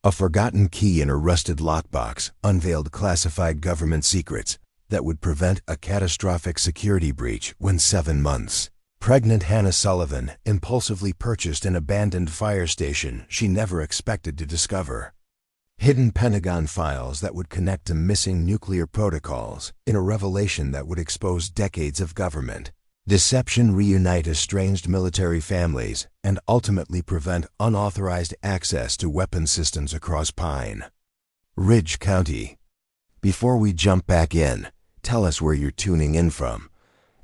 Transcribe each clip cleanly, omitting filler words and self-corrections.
A forgotten key in a rusted lockbox unveiled classified government secrets that would prevent a catastrophic security breach when 7 months. Pregnant Hannah Sullivan impulsively purchased an abandoned fire station she never expected to discover. Hidden Pentagon files that would connect to missing nuclear protocols in a revelation that would expose decades of government deception, reunite estranged military families, and ultimately prevent unauthorized access to weapon systems across Pine Ridge County. Before we jump back in, tell us where you're tuning in from.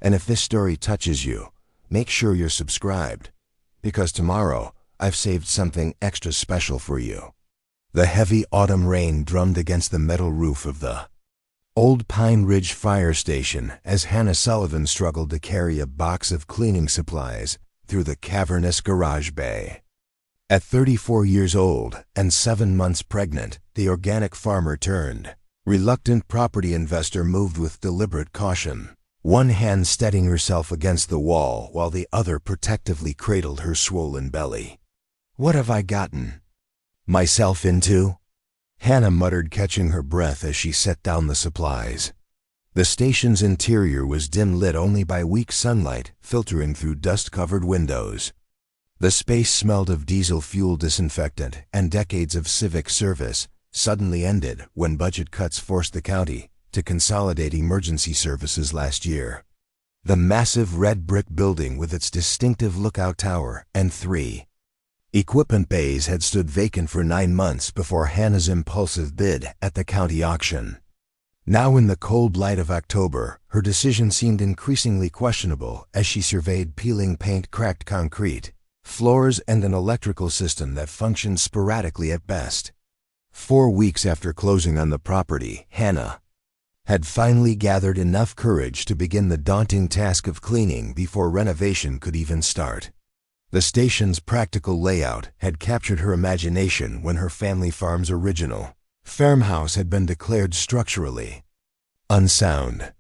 And if this story touches you, make sure you're subscribed, because tomorrow I've saved something extra special for you. The heavy autumn rain drummed against the metal roof of the old Pine Ridge Fire Station as Hannah Sullivan struggled to carry a box of cleaning supplies through the cavernous garage bay. At 34 years old and 7 months pregnant, the organic farmer turned reluctant property investor moved with deliberate caution, one hand steadying herself against the wall while the other protectively cradled her swollen belly. "What have I gotten myself into?" Hannah muttered, catching her breath as she set down the supplies. The station's interior was dim-lit only by weak sunlight filtering through dust-covered windows. The space smelled of diesel fuel disinfectant, and decades of civic service suddenly ended when budget cuts forced the county to consolidate emergency services last year. The massive red brick building with its distinctive lookout tower and 3 equipment bays had stood vacant for 9 months before Hannah's impulsive bid at the county auction. Now, in the cold light of October, her decision seemed increasingly questionable as she surveyed peeling paint, cracked concrete, floors, and an electrical system that functioned sporadically at best. 4 weeks after closing on the property, Hannah had finally gathered enough courage to begin the daunting task of cleaning before renovation could even start. The station's practical layout had captured her imagination when her family farm's original farmhouse had been declared structurally unsound.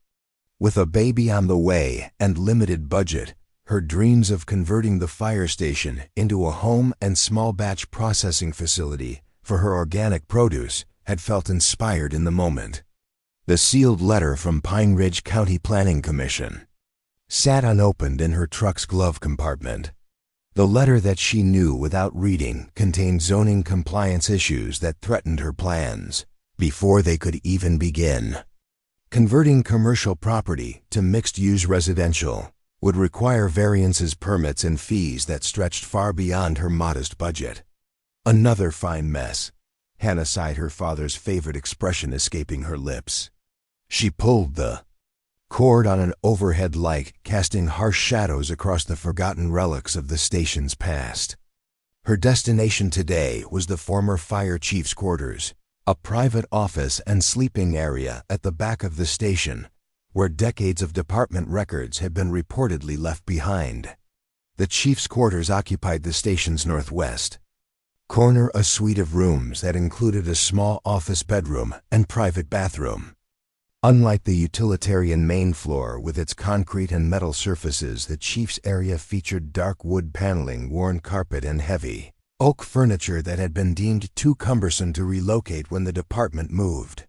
With a baby on the way and limited budget, her dreams of converting the fire station into a home and small batch processing facility for her organic produce had felt inspired in the moment. The sealed letter from Pine Ridge County Planning Commission sat unopened in her truck's glove compartment. The letter that she knew without reading contained zoning compliance issues that threatened her plans before they could even begin. Converting commercial property to mixed-use residential would require variances, permits, and fees that stretched far beyond her modest budget. Another fine mess. Hannah sighed, her father's favorite expression escaping her lips. She pulled the cord on an overhead light, casting harsh shadows across the forgotten relics of the station's past. Her destination today was the former fire chief's quarters, a private office and sleeping area at the back of the station, where decades of department records had been reportedly left behind. The chief's quarters occupied the station's northwest corner, a suite of rooms that included a small office bedroom and private bathroom. Unlike the utilitarian main floor with its concrete and metal surfaces, the chief's area featured dark wood paneling, worn carpet, and heavy oak furniture that had been deemed too cumbersome to relocate when the department moved.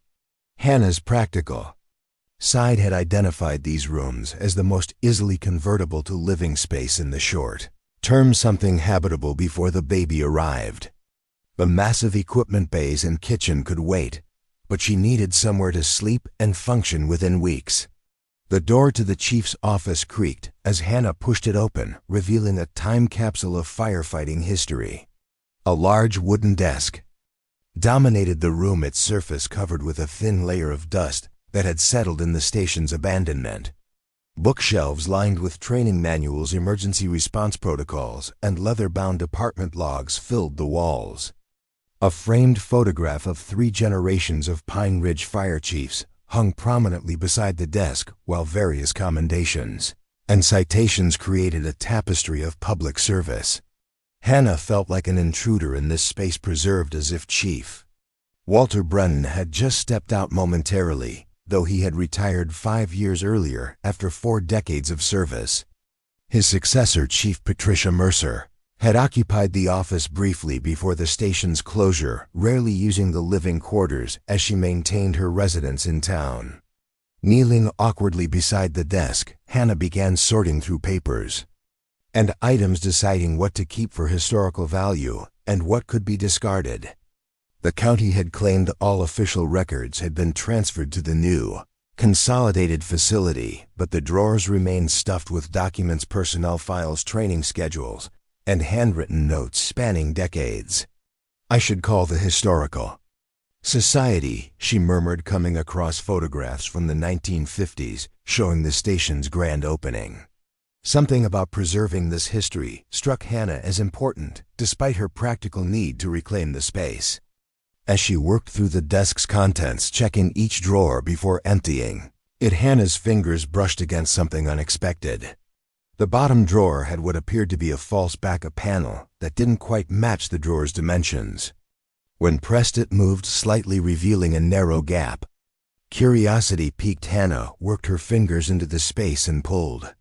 Hannah's practical side had identified these rooms as the most easily convertible to living space in the short term, something habitable before the baby arrived. The massive equipment bays and kitchen could wait, but she needed somewhere to sleep and function within weeks. The door to the chief's office creaked as Hannah pushed it open, revealing a time capsule of firefighting history. A large wooden desk dominated the room, its surface covered with a thin layer of dust that had settled in the station's abandonment. Bookshelves lined with training manuals, emergency response protocols, and leather-bound department logs filled the walls. A framed photograph of 3 generations of Pine Ridge fire chiefs hung prominently beside the desk, while various commendations and citations created a tapestry of public service. Hannah felt like an intruder in this space preserved as if Chief Walter Brennan had just stepped out momentarily, though he had retired 5 years earlier after 4 decades of service. His successor, Chief Patricia Mercer, had occupied the office briefly before the station's closure, rarely using the living quarters as she maintained her residence in town. Kneeling awkwardly beside the desk, Hannah began sorting through papers and items, deciding what to keep for historical value and what could be discarded. The county had claimed all official records had been transferred to the new, consolidated facility, but the drawers remained stuffed with documents, personnel files, training schedules, and handwritten notes spanning decades. "I should call the Historical Society," she murmured, coming across photographs from the 1950s showing the station's grand opening. Something about preserving this history struck Hannah as important, despite her practical need to reclaim the space. As she worked through the desk's contents, checking each drawer before emptying it, Hannah's fingers brushed against something unexpected. The bottom drawer had what appeared to be a false backup panel that didn't quite match the drawer's dimensions. When pressed, it moved slightly, revealing a narrow gap. Curiosity piqued. Hannah worked her fingers into the space and pulled.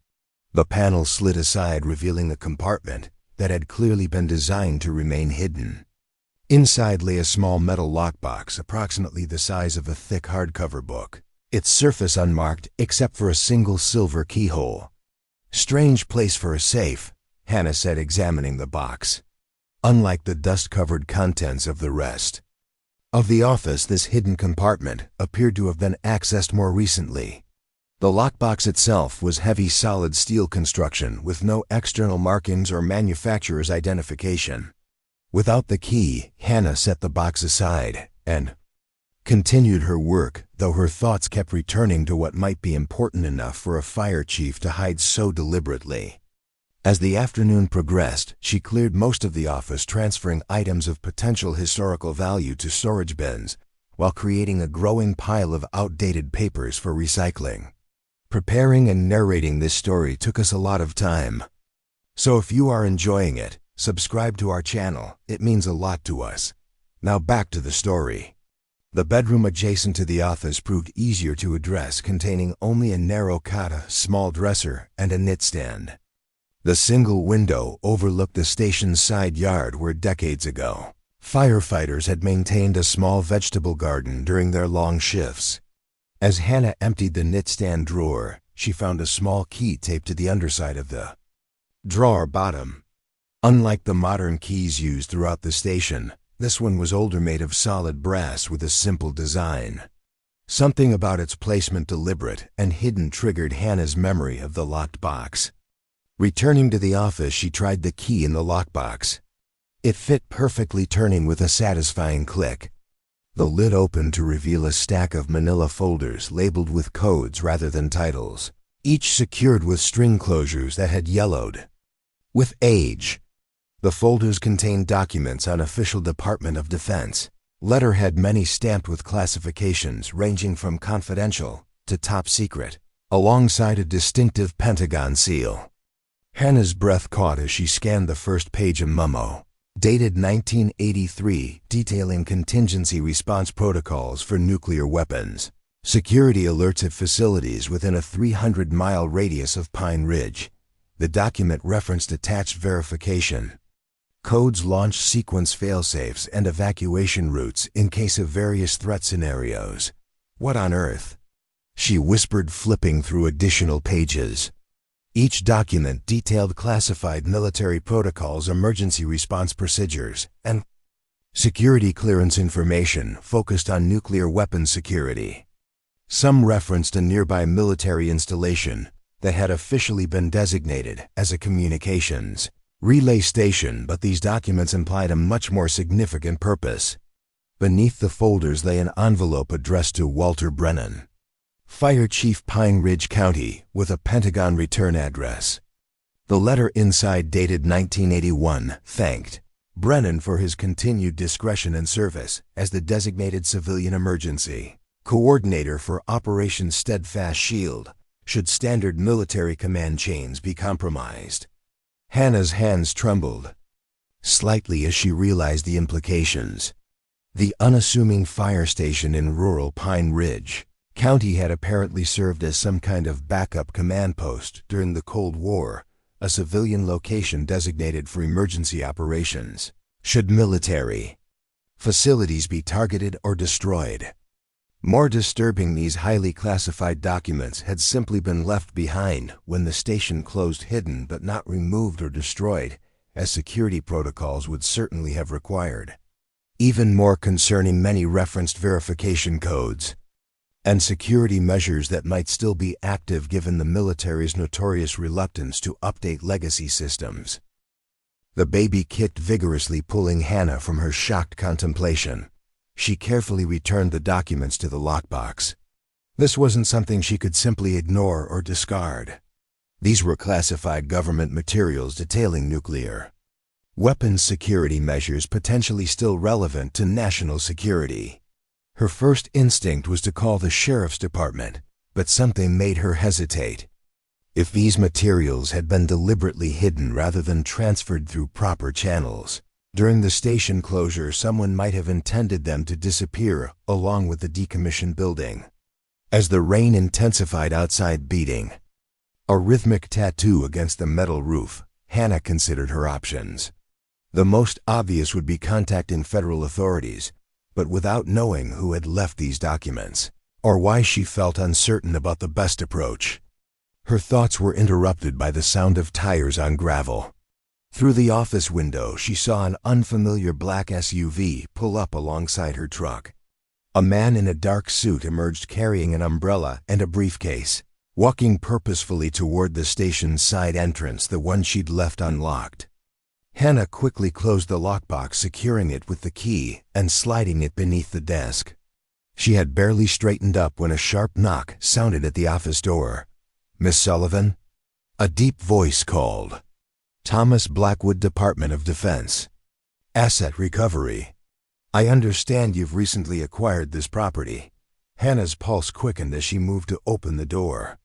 The panel slid aside, revealing a compartment that had clearly been designed to remain hidden. Inside lay a small metal lockbox, approximately the size of a thick hardcover book, its surface unmarked except for a single silver keyhole. "Strange place for a safe," Hannah said, examining the box. Unlike the dust-covered contents of the rest of the office, this hidden compartment appeared to have been accessed more recently. The lockbox itself was heavy, solid steel construction with no external markings or manufacturer's identification. Without the key, Hannah set the box aside and continued her work, though her thoughts kept returning to what might be important enough for a fire chief to hide so deliberately. As the afternoon progressed, she cleared most of the office, transferring items of potential historical value to storage bins, while creating a growing pile of outdated papers for recycling. Preparing and narrating this story took us a lot of time. So if you are enjoying it, subscribe to our channel. It means a lot to us. Now back to the story. The bedroom adjacent to the office proved easier to address, containing only a narrow cot, a small dresser, and a knit stand. The single window overlooked the station's side yard where decades ago firefighters had maintained a small vegetable garden during their long shifts. As Hannah emptied the knit stand drawer, she found a small key taped to the underside of the drawer bottom. Unlike the modern keys used throughout the station, this one was older, made of solid brass with a simple design. Something about its placement, deliberate and hidden, triggered Hannah's memory of the locked box. Returning to the office, she tried the key in the lockbox. It fit perfectly, turning with a satisfying click. The lid opened to reveal a stack of manila folders labeled with codes rather than titles, each secured with string closures that had yellowed with age. The folders contained documents on official Department of Defense letterhead, many stamped with classifications ranging from confidential to top secret, alongside a distinctive Pentagon seal. Hannah's breath caught as she scanned the first page, a memo, dated 1983, detailing contingency response protocols for nuclear weapons, security alerts at facilities within a 300-mile radius of Pine Ridge. The document referenced attached verification codes, launch sequence failsafes, and evacuation routes in case of various threat scenarios. "What on earth?" she whispered, flipping through additional pages. Each document detailed classified military protocols, emergency response procedures, and security clearance information focused on nuclear weapons security. Some referenced a nearby military installation that had officially been designated as a communications relay station, but these documents implied a much more significant purpose. Beneath the folders lay an envelope addressed to Walter Brennan, Fire Chief, Pine Ridge County, with a Pentagon return address. The letter inside, dated 1981, thanked Brennan for his continued discretion and service as the designated civilian emergency coordinator for Operation Steadfast Shield, should standard military command chains be compromised. Hannah's hands trembled slightly as she realized the implications. The unassuming fire station in rural Pine Ridge County had apparently served as some kind of backup command post during the Cold War, a civilian location designated for emergency operations. Should military facilities be targeted or destroyed? More disturbing, these highly classified documents had simply been left behind when the station closed, hidden but not removed or destroyed, as security protocols would certainly have required. Even more concerning, many referenced verification codes and security measures that might still be active given the military's notorious reluctance to update legacy systems. The baby kicked vigorously, pulling Hannah from her shocked contemplation. She carefully returned the documents to the lockbox. This wasn't something she could simply ignore or discard. These were classified government materials detailing nuclear weapons security measures potentially still relevant to national security. Her first instinct was to call the sheriff's department, but something made her hesitate. If these materials had been deliberately hidden rather than transferred through proper channels, during the station closure someone might have intended them to disappear along with the decommissioned building. As the rain intensified outside, beating a rhythmic tattoo against the metal roof, Hannah considered her options. The most obvious would be contacting federal authorities, but without knowing who had left these documents, or why, she felt uncertain about the best approach. Her thoughts were interrupted by the sound of tires on gravel. Through the office window, she saw an unfamiliar black SUV pull up alongside her truck. A man in a dark suit emerged carrying an umbrella and a briefcase, walking purposefully toward the station's side entrance, the one she'd left unlocked. Hannah quickly closed the lockbox, securing it with the key and sliding it beneath the desk. She had barely straightened up when a sharp knock sounded at the office door. "Miss Sullivan?" A deep voice called. "Thomas Blackwood, Department of Defense. Asset Recovery. I understand you've recently acquired this property." Hannah's pulse quickened as she moved to open the door.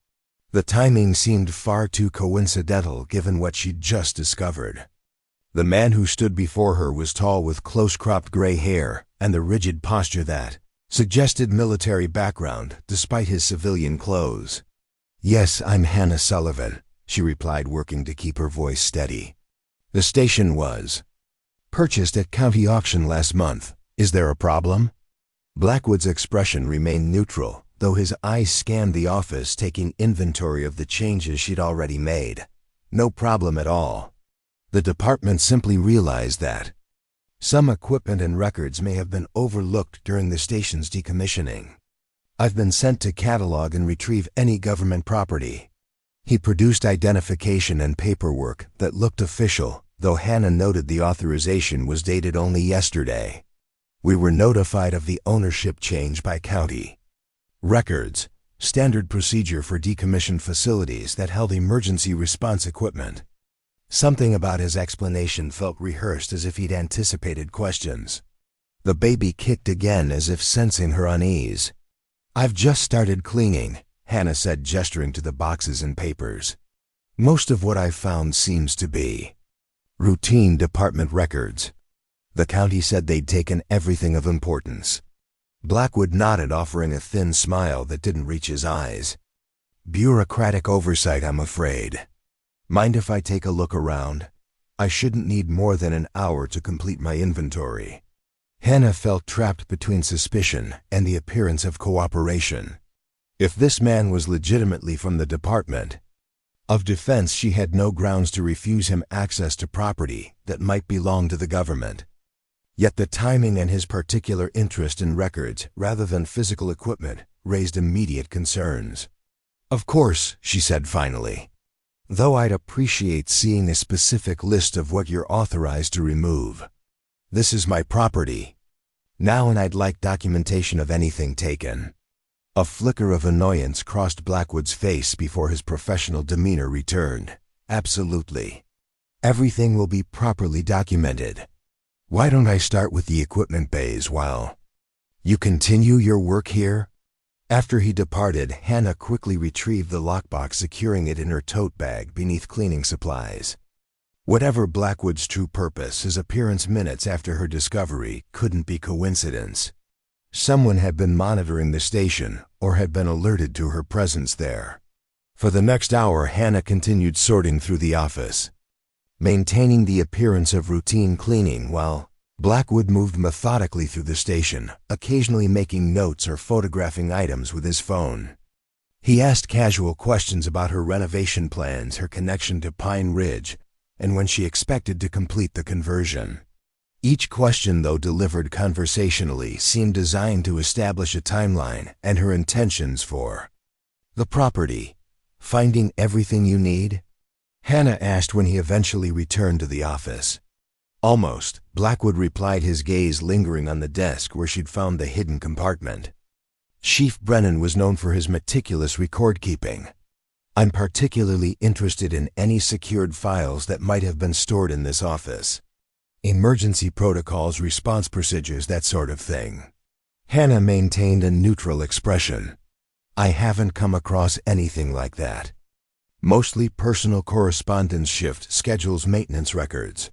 The timing seemed far too coincidental given what she'd just discovered. The man who stood before her was tall, with close-cropped gray hair and the rigid posture that suggested military background despite his civilian clothes. "Yes, I'm Hannah Sullivan," she replied, working to keep her voice steady. "The station was purchased at county auction last month. Is there a problem?" Blackwood's expression remained neutral, though his eyes scanned the office, taking inventory of the changes she'd already made. "No problem at all. The department simply realized that some equipment and records may have been overlooked during the station's decommissioning. I've been sent to catalog and retrieve any government property." He produced identification and paperwork that looked official, though Hannah noted the authorization was dated only yesterday. "We were notified of the ownership change by county records, standard procedure for decommissioned facilities that held emergency response equipment." Something about his explanation felt rehearsed, as if he'd anticipated questions. The baby kicked again, as if sensing her unease. "I've just started cleaning," Hannah said, gesturing to the boxes and papers. "Most of what I've found seems to be routine department records. The county said they'd taken everything of importance." Blackwood nodded, offering a thin smile that didn't reach his eyes. "Bureaucratic oversight, I'm afraid. Mind if I take a look around? I shouldn't need more than an hour to complete my inventory." Hannah felt trapped between suspicion and the appearance of cooperation. If this man was legitimately from the Department of Defense, she had no grounds to refuse him access to property that might belong to the government. Yet the timing and his particular interest in records rather than physical equipment raised immediate concerns. "Of course," she said finally. "Though I'd appreciate seeing a specific list of what you're authorized to remove. This is my property now, and I'd like documentation of anything taken." A flicker of annoyance crossed Blackwood's face before his professional demeanor returned. "Absolutely. Everything will be properly documented. Why don't I start with the equipment bays while you continue your work here?" After he departed, Hannah quickly retrieved the lockbox, securing it in her tote bag beneath cleaning supplies. Whatever Blackwood's true purpose, his appearance minutes after her discovery couldn't be coincidence. Someone had been monitoring the station or had been alerted to her presence there. For the next hour, Hannah continued sorting through the office, maintaining the appearance of routine cleaning while Blackwood moved methodically through the station, occasionally making notes or photographing items with his phone. He asked casual questions about her renovation plans, her connection to Pine Ridge, and when she expected to complete the conversion. Each question, though delivered conversationally, seemed designed to establish a timeline and her intentions for the property. "Finding everything you need?" Hannah asked when he eventually returned to the office. "Almost," Blackwood replied, his gaze lingering on the desk where she'd found the hidden compartment. Chief Brennan was known for his meticulous record-keeping. "I'm particularly interested in any secured files that might have been stored in this office. Emergency protocols, response procedures, that sort of thing." Hannah maintained a neutral expression. "I haven't come across anything like that. Mostly personal correspondence, shift schedules, maintenance records."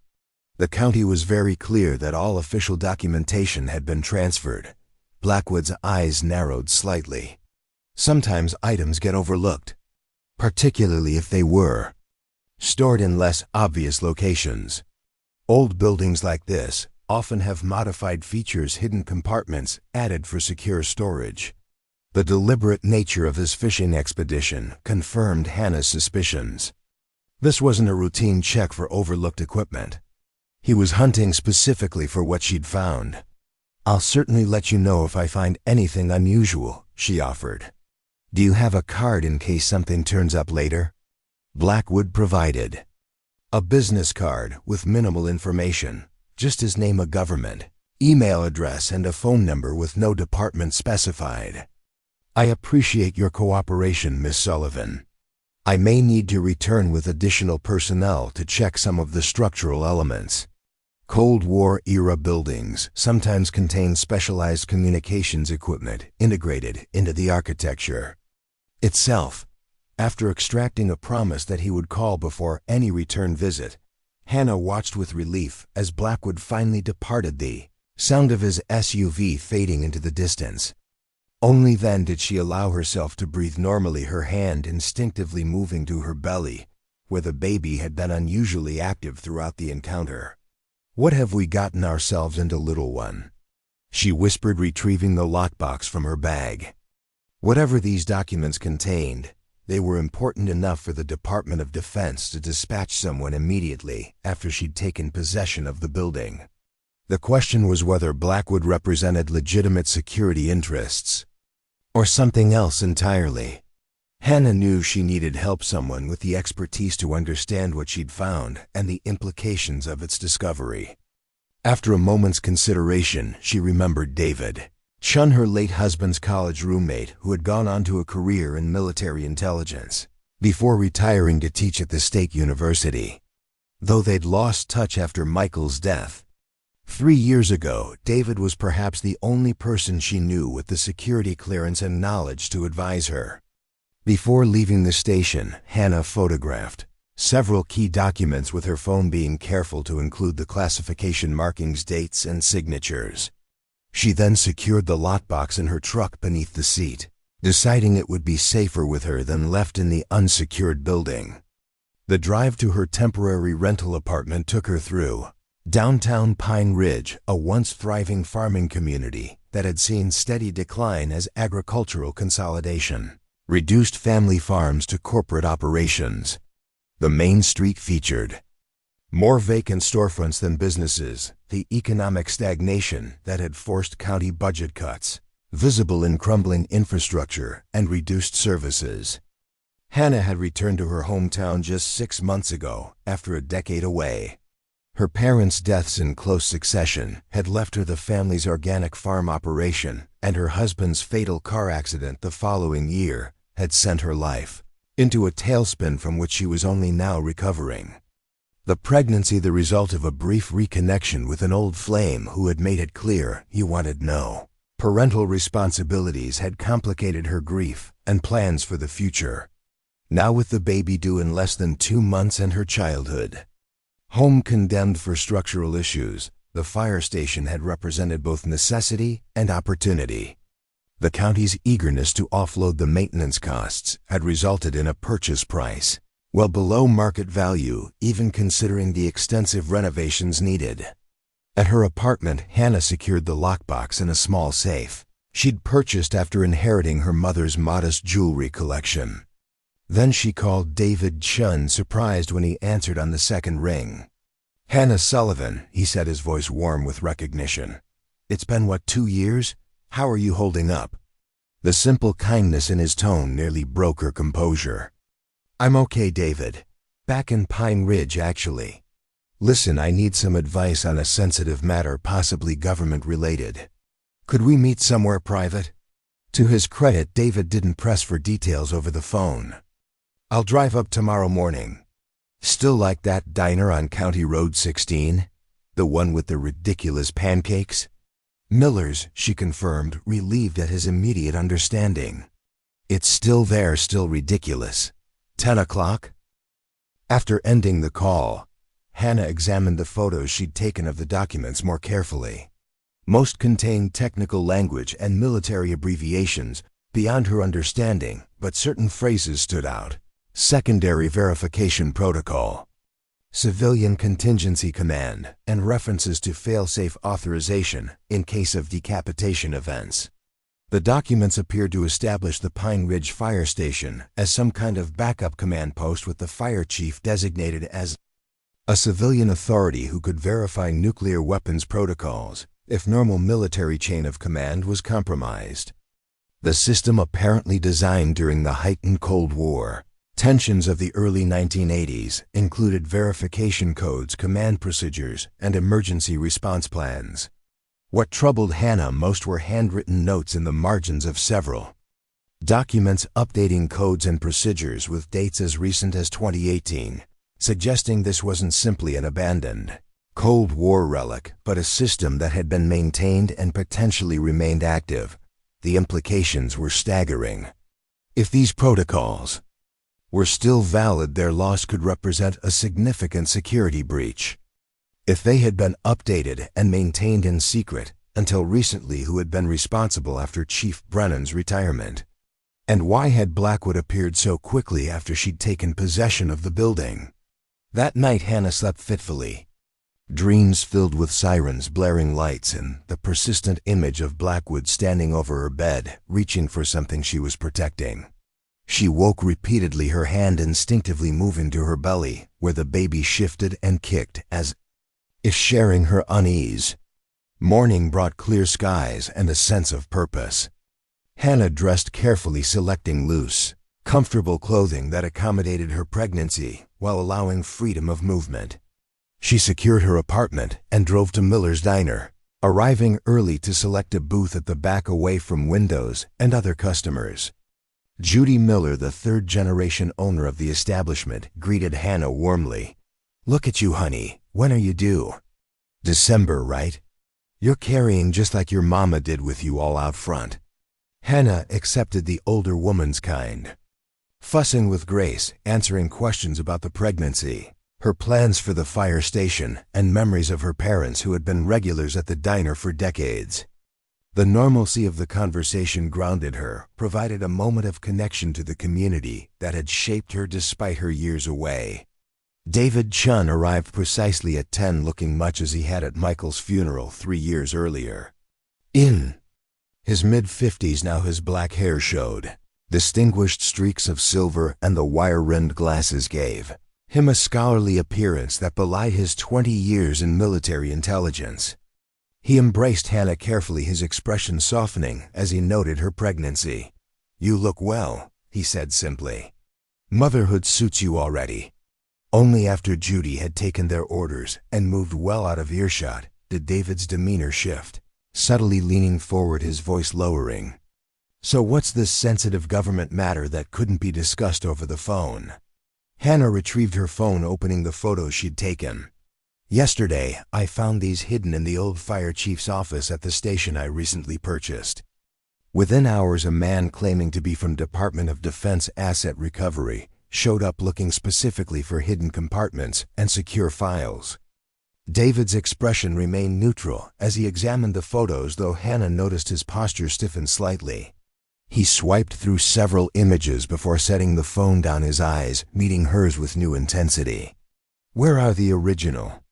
The county was very clear that all official documentation had been transferred. Blackwood's eyes narrowed slightly. "Sometimes items get overlooked, particularly if they were stored in less obvious locations. Old buildings like this often have modified features, hidden compartments added for secure storage." The deliberate nature of his fishing expedition confirmed Hannah's suspicions. This wasn't a routine check for overlooked equipment. He was hunting specifically for what she'd found. "I'll certainly let you know if I find anything unusual," she offered. "Do you have a card in case something turns up later?" Blackwood provided a business card with minimal information, just his name, a government email address, and a phone number with no department specified. "I appreciate your cooperation, Miss Sullivan. I may need to return with additional personnel to check some of the structural elements. Cold War-era buildings sometimes contain specialized communications equipment integrated into the architecture itself." After extracting a promise that he would call before any return visit, Hannah watched with relief as Blackwood finally departed, the sound of his SUV fading into the distance. Only then did she allow herself to breathe normally, her hand instinctively moving to her belly, where the baby had been unusually active throughout the encounter. "What have we gotten ourselves into, little one?" she whispered, retrieving the lockbox from her bag. Whatever these documents contained, they were important enough for the Department of Defense to dispatch someone immediately after she'd taken possession of the building. The question was whether Blackwood represented legitimate security interests or something else entirely. Hannah knew she needed help, someone with the expertise to understand what she'd found and the implications of its discovery. After a moment's consideration, she remembered David Chun, her late husband's college roommate, who had gone on to a career in military intelligence before retiring to teach at the state university. Though they'd lost touch after Michael's death 3 years ago, David was perhaps the only person she knew with the security clearance and knowledge to advise her. Before leaving the station, Hannah photographed several key documents with her phone, being careful to include the classification markings, dates, and signatures. She then secured the lockbox in her truck beneath the seat, deciding it would be safer with her than left in the unsecured building. The drive to her temporary rental apartment took her through downtown Pine Ridge, a once thriving farming community that had seen steady decline as agricultural consolidation reduced family farms to corporate operations. The main street featured more vacant storefronts than businesses, the economic stagnation that had forced county budget cuts, visible in crumbling infrastructure and reduced services. Hannah had returned to her hometown just 6 months ago after a decade away. Her parents' deaths in close succession had left her the family's organic farm operation, and her husband's fatal car accident the following year had sent her life into a tailspin from which she was only now recovering. The pregnancy the result of a brief reconnection with an old flame who had made it clear he wanted no parental responsibilities had complicated her grief and plans for the future. Now, with the baby due in less than 2 months and her childhood home condemned for structural issues, the fire station had represented both necessity and opportunity. The county's eagerness to offload the maintenance costs had resulted in a purchase price well below market value, even considering the extensive renovations needed. At her apartment, Hannah secured the lockbox in a small safe she'd purchased after inheriting her mother's modest jewelry collection. Then she called David Chun, surprised when he answered on the second ring. "Hannah Sullivan," he said, his voice warm with recognition. "It's been, 2 years? How are you holding up?" The simple kindness in his tone nearly broke her composure. "I'm okay, David. Back in Pine Ridge, actually. Listen, I need some advice on a sensitive matter, possibly government-related. Could we meet somewhere private?" To his credit, David didn't press for details over the phone. "I'll drive up tomorrow morning." "Still like that diner on County Road 16? The one with the ridiculous pancakes?" "Miller's," she confirmed, relieved at his immediate understanding. "It's still there, still ridiculous. 10 o'clock?" After ending the call, Hannah examined the photos she'd taken of the documents more carefully. Most contained technical language and military abbreviations beyond her understanding, but certain phrases stood out. Secondary verification protocol, civilian contingency command, and references to fail-safe authorization in case of decapitation events. The documents appeared to establish the Pine Ridge Fire Station as some kind of backup command post, with the fire chief designated as a civilian authority who could verify nuclear weapons protocols if normal military chain of command was compromised. The system, apparently designed during the heightened Cold War tensions of the early 1980s, included verification codes, command procedures, and emergency response plans. What troubled Hannah most were handwritten notes in the margins of several documents updating codes and procedures with dates as recent as 2018, suggesting this wasn't simply an abandoned Cold War relic, but a system that had been maintained and potentially remained active. The implications were staggering. If these protocols were still valid, their loss could represent a significant security breach. If they had been updated and maintained in secret until recently, who had been responsible after Chief Brennan's retirement? And why had Blackwood appeared so quickly after she'd taken possession of the building? That night Hannah slept fitfully. Dreams filled with sirens, blaring lights, and the persistent image of Blackwood standing over her bed, reaching for something she was protecting. She woke repeatedly, her hand instinctively moving to her belly, where the baby shifted and kicked as if sharing her unease. Morning brought clear skies and a sense of purpose. Hannah dressed carefully, selecting loose, comfortable clothing that accommodated her pregnancy while allowing freedom of movement. She secured her apartment and drove to Miller's Diner, arriving early to select a booth at the back away from windows and other customers. Judy Miller, the third-generation owner of the establishment, greeted Hannah warmly. "Look at you, honey. When are you due?" "December, right? You're carrying just like your mama did with you all out front." Hannah accepted the older woman's kind, fussing with grace, answering questions about the pregnancy, her plans for the fire station, and memories of her parents who had been regulars at the diner for decades. The normalcy of the conversation grounded her, provided a moment of connection to the community that had shaped her despite her years away. David Chun arrived precisely at 10, looking much as he had at Michael's funeral 3 years earlier. In his mid-50s now, his black hair showed distinguished streaks of silver, and the wire-rimmed glasses gave him a scholarly appearance that belied his 20 years in military intelligence. He embraced Hannah carefully, his expression softening as he noted her pregnancy. "You look well," he said simply. "Motherhood suits you already." Only after Judy had taken their orders and moved well out of earshot did David's demeanor shift, subtly leaning forward, his voice lowering. "So what's this sensitive government matter that couldn't be discussed over the phone?" Hannah retrieved her phone, opening the photos she'd taken. "Yesterday, I found these hidden in the old fire chief's office at the station I recently purchased." Within hours, a man claiming to be from Department of Defense Asset Recovery showed up, looking specifically for hidden compartments and secure files. David's expression remained neutral as he examined the photos, though Hannah noticed his posture stiffen slightly. He swiped through several images before setting the phone down, his eyes meeting hers with new intensity. "Where are the original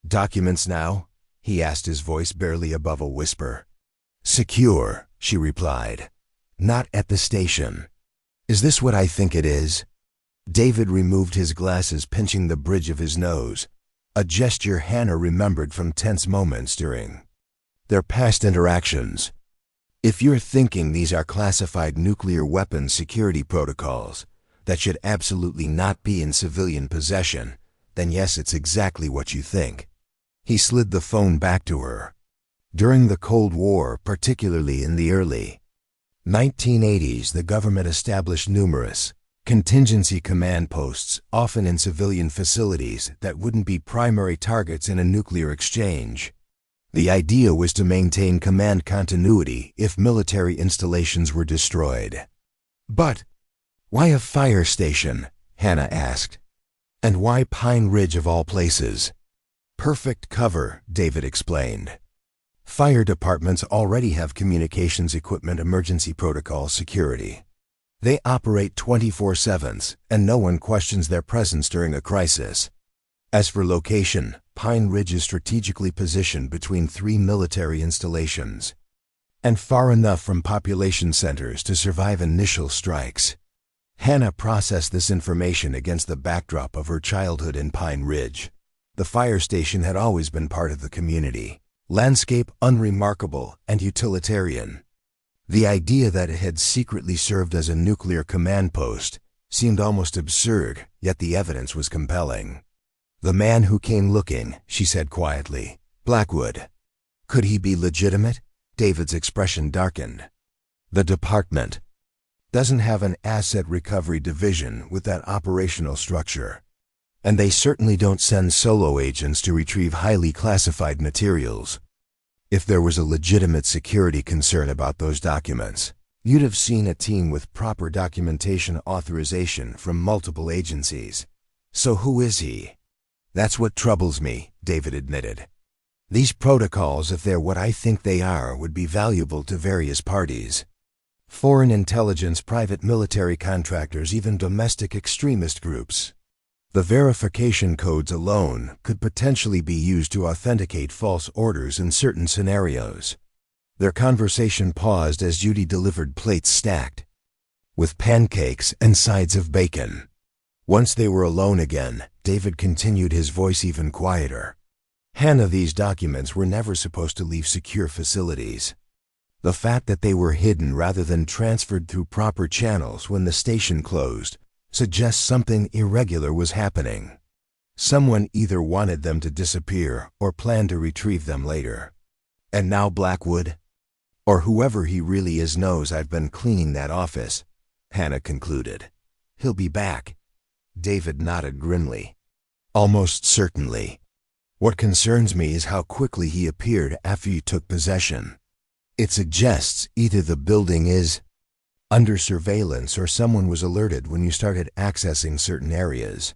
documents now?" he asked, his voice barely above a whisper. "Secure," she replied. "Not at the station." "Is this what I think it is?" David removed his glasses, pinching the bridge of his nose, a gesture Hannah remembered from tense moments during their past interactions. "If you're thinking these are classified nuclear weapons security protocols that should absolutely not be in civilian possession, then yes, it's exactly what you think." He slid the phone back to her. During the Cold War, particularly in the early 1980s, the government established numerous contingency command posts, often in civilian facilities that wouldn't be primary targets in a nuclear exchange. The idea was to maintain command continuity if military installations were destroyed. "But why a fire station?" Hannah asked. "And why Pine Ridge of all places?" "Perfect cover," David explained. "Fire departments already have communications equipment, emergency protocol security. They operate 24/7, and no one questions their presence during a crisis. As for location, Pine Ridge is strategically positioned between 3 military installations and far enough from population centers to survive initial strikes." Hannah processed this information against the backdrop of her childhood in Pine Ridge. The fire station had always been part of the community landscape, unremarkable and utilitarian. The idea that it had secretly served as a nuclear command post seemed almost absurd, yet the evidence was compelling. "The man who came looking," she said quietly. "Blackwood. Could he be legitimate?" David's expression darkened. "The department doesn't have an asset recovery division with that operational structure. And they certainly don't send solo agents to retrieve highly classified materials. If there was a legitimate security concern about those documents, you'd have seen a team with proper documentation authorization from multiple agencies. So who is he?" "That's what troubles me," David admitted. "These protocols, if they're what I think they are, would be valuable to various parties. Foreign intelligence, private military contractors, even domestic extremist groups. The verification codes alone could potentially be used to authenticate false orders in certain scenarios." Their conversation paused as Judy delivered plates stacked with pancakes and sides of bacon. Once they were alone again, David continued, his voice even quieter. "Hannah, these documents were never supposed to leave secure facilities. The fact that they were hidden rather than transferred through proper channels when the station closed suggests something irregular was happening. Someone either wanted them to disappear or planned to retrieve them later. And now Blackwood, or whoever he really is, knows I've been cleaning that office," Hannah concluded. "He'll be back." David nodded grimly. "Almost certainly. What concerns me is how quickly he appeared after you took possession. It suggests either the building is under surveillance or someone was alerted when you started accessing certain areas."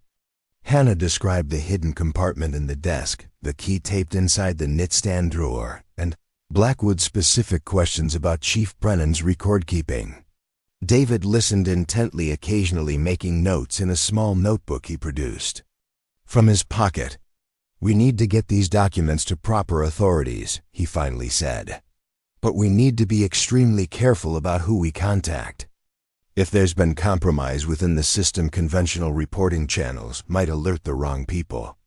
Hannah described the hidden compartment in the desk, the key taped inside the knitstand drawer, and Blackwood's specific questions about Chief Brennan's record-keeping. David listened intently, occasionally making notes in a small notebook he produced from his pocket. "We need to get these documents to proper authorities," he finally said. "But we need to be extremely careful about who we contact. If there's been compromise within the system, conventional reporting channels might alert the wrong people.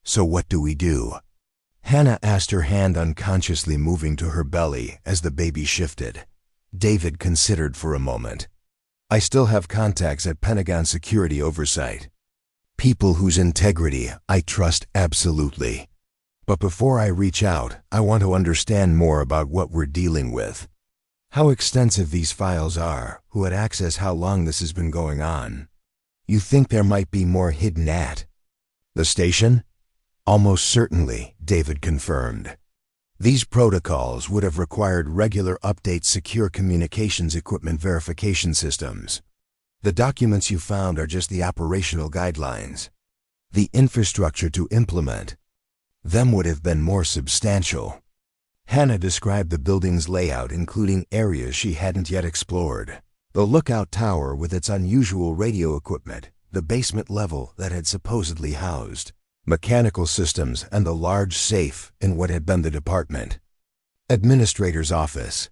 So what do we do?" Hannah asked, her hand unconsciously moving to her belly as the baby shifted. David considered for a moment. "I still have contacts at Pentagon Security Oversight. People whose integrity I trust absolutely. But before I reach out, I want to understand more about what we're dealing with. How extensive these files are, who had access, how long this has been going on. You think there might be more hidden at the station?" "Almost certainly," David confirmed. "These protocols would have required regular updates, secure communications equipment verification systems. The documents you found are just the operational guidelines. The infrastructure to implement Them would have been more substantial. Hannah described the building's layout, including areas she hadn't yet explored. The lookout tower with its unusual radio equipment, the basement level that had supposedly housed mechanical systems, and the large safe in what had been the department administrator's office.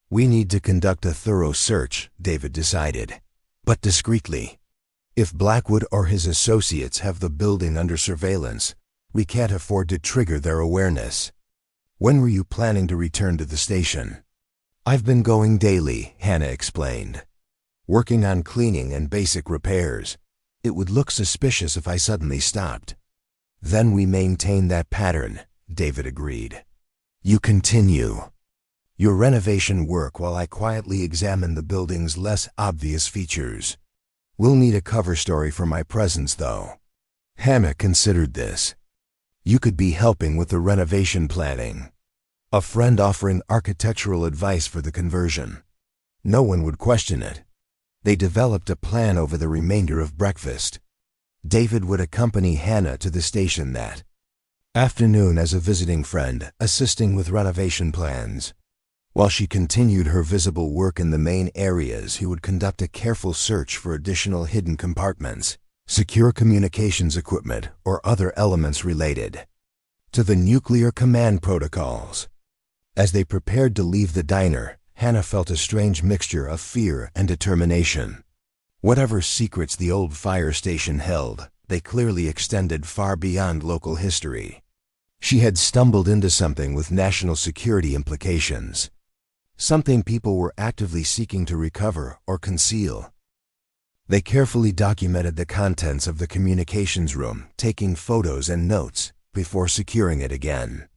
We need to conduct a thorough search, David decided, but discreetly. If Blackwood or his associates have the building under surveillance, we can't afford to trigger their awareness. When were you planning to return to the station? I've been going daily, Hannah explained. Working on cleaning and basic repairs. It would look suspicious if I suddenly stopped. Then we maintain that pattern, David agreed. You continue your renovation work while I quietly examine the building's less obvious features. We'll need a cover story for my presence, though. Hannah considered this. You could be helping with the renovation planning. A friend offering architectural advice for the conversion. No one would question it. They developed a plan over the remainder of breakfast. David would accompany Hannah to the station that afternoon as a visiting friend, assisting with renovation plans. While she continued her visible work in the main areas, he would conduct a careful search for additional hidden compartments, secure communications equipment, or other elements related to the nuclear command protocols. As they prepared to leave the diner, Hannah felt a strange mixture of fear and determination. Whatever secrets the old fire station held, they clearly extended far beyond local history. She had stumbled into something with national security implications. Something people were actively seeking to recover or conceal. They carefully documented the contents of the communications room, taking photos and notes before securing it again.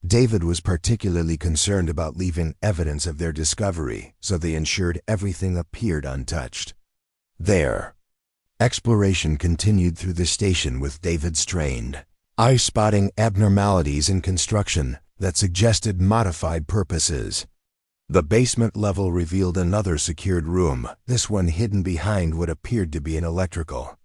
David was particularly concerned about leaving evidence of their discovery, so they ensured everything appeared untouched. There, exploration continued through the station with David strained, eye spotting abnormalities in construction that suggested modified purposes. The basement level revealed another secured room, this one hidden behind what appeared to be an electrical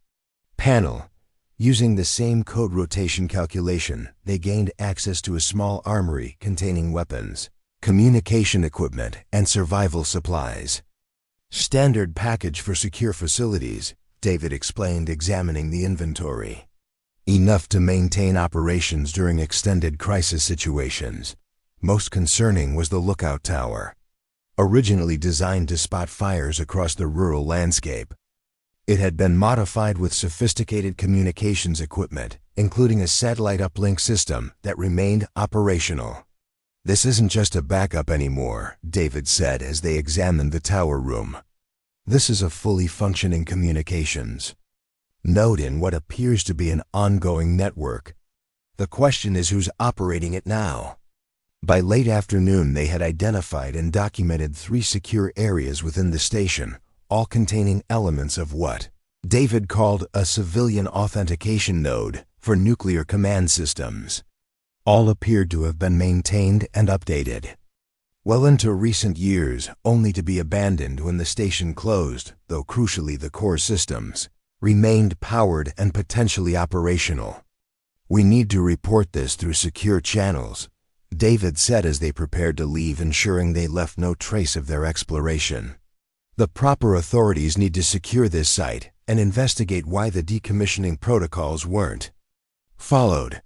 panel. Using the same code rotation calculation, they gained access to a small armory containing weapons, communication equipment, and survival supplies. Standard package for secure facilities, David explained, examining the inventory. Enough to maintain operations during extended crisis situations. Most concerning was the lookout tower. Originally designed to spot fires across the rural landscape, it had been modified with sophisticated communications equipment, including a satellite uplink system that remained operational. This isn't just a backup anymore, David said as they examined the tower room. This is a fully functioning communications node in what appears to be an ongoing network. The question is who's operating it now? By late afternoon, they had identified and documented 3 secure areas within the station, all containing elements of what David called a civilian authentication node for nuclear command systems. All appeared to have been maintained and updated well into recent years, only to be abandoned when the station closed, though crucially the core systems remained powered and potentially operational. We need to report this through secure channels, David said as they prepared to leave, ensuring they left no trace of their exploration. The proper authorities need to secure this site and investigate why the decommissioning protocols weren't followed.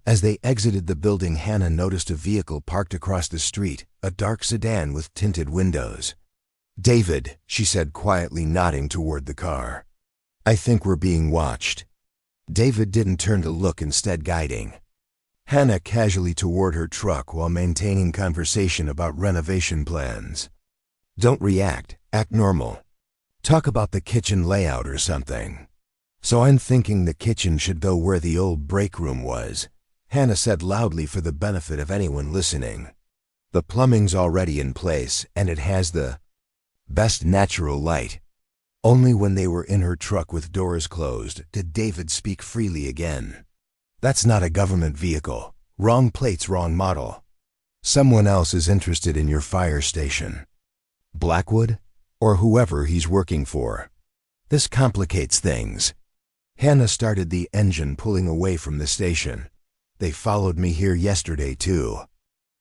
As they exited the building, Hannah noticed a vehicle parked across the street, a dark sedan with tinted windows. David, she said quietly, nodding toward the car. I think we're being watched. David didn't turn to look, instead guiding Hannah casually toward her truck while maintaining conversation about renovation plans. Don't react, act normal. Talk about the kitchen layout or something. So I'm thinking the kitchen should go where the old break room was, Hannah said loudly for the benefit of anyone listening. The plumbing's already in place and it has the best natural light. Only when they were in her truck with doors closed did David speak freely again. That's not a government vehicle. Wrong plates, wrong model. Someone else is interested in your fire station. Blackwood? Or whoever he's working for. This complicates things. Hannah started the engine, pulling away from the station. They followed me here yesterday too.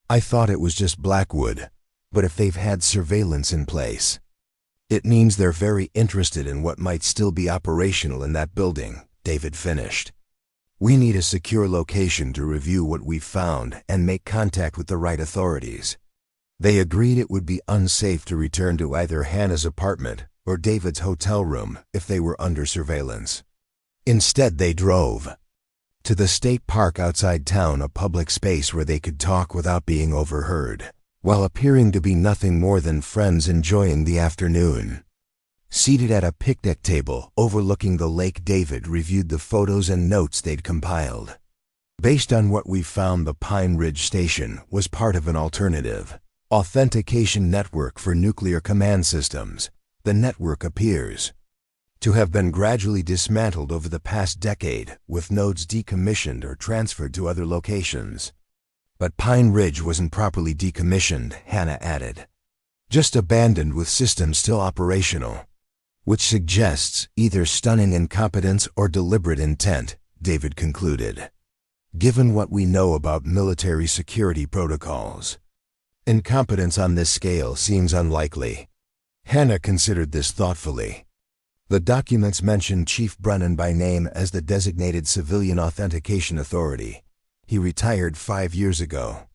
I thought it was just Blackwood, but if they've had surveillance in place, it means they're very interested in what might still be operational in that building," David finished. "We need a secure location to review what we've found and make contact with the right authorities." They agreed it would be unsafe to return to either Hannah's apartment or David's hotel room if they were under surveillance. Instead, they drove to the state park outside town, a public space where they could talk without being overheard, while appearing to be nothing more than friends enjoying the afternoon. Seated at a picnic table overlooking the lake, David reviewed the photos and notes they'd compiled. Based on what we found, the Pine Ridge Station was part of an alternative authentication network for nuclear command systems. The network appears to have been gradually dismantled over the past decade, with nodes decommissioned or transferred to other locations. But Pine Ridge wasn't properly decommissioned, Hannah added. Just abandoned with systems still operational. Which suggests either stunning incompetence or deliberate intent, David concluded. Given what we know about military security protocols, incompetence on this scale seems unlikely. Hannah considered this thoughtfully. The documents mentioned Chief Brennan by name as the designated Civilian Authentication Authority. He retired 5 years ago.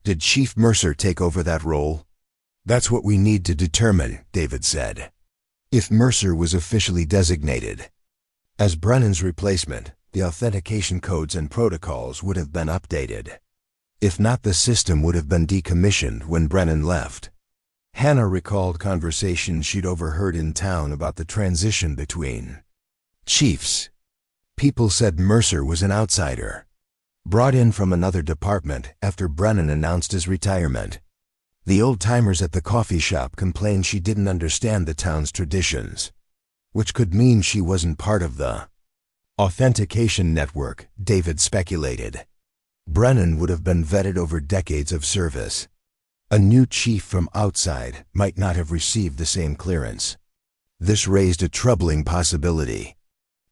Did Chief Mercer take over that role? That's what we need to determine, David said. If Mercer was officially designated as Brennan's replacement, the authentication codes and protocols would have been updated. If not, the system would have been decommissioned when Brennan left. Hannah recalled conversations she'd overheard in town about the transition between chiefs. People said Mercer was an outsider, brought in from another department after Brennan announced his retirement. The old-timers at the coffee shop complained she didn't understand the town's traditions, which could mean she wasn't part of the authentication network, David speculated. Brennan would have been vetted over decades of service. A new chief from outside might not have received the same clearance. This raised a troubling possibility.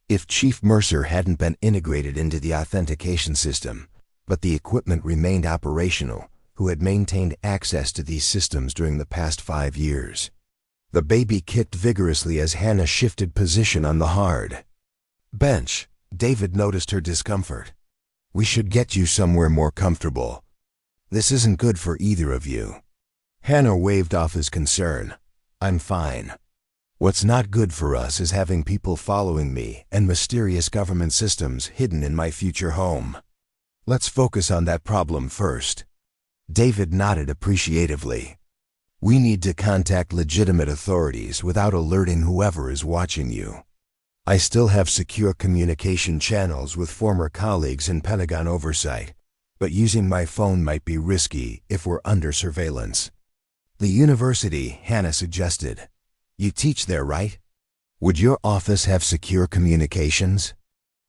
If Chief Mercer hadn't been integrated into the authentication system, but the equipment remained operational, who had maintained access to these systems during the past 5 years? The baby kicked vigorously as Hannah shifted position on the hard bench. David noticed her discomfort. "We should get you somewhere more comfortable. This isn't good for either of you." Hannah waved off his concern. "I'm fine. What's not good for us is having people following me and mysterious government systems hidden in my future home. Let's focus on that problem first." David nodded appreciatively. "We need to contact legitimate authorities without alerting whoever is watching you. I still have secure communication channels with former colleagues in Pentagon oversight, but using my phone might be risky if we're under surveillance." "The university," Hannah suggested. "You teach there, right? Would your office have secure communications?"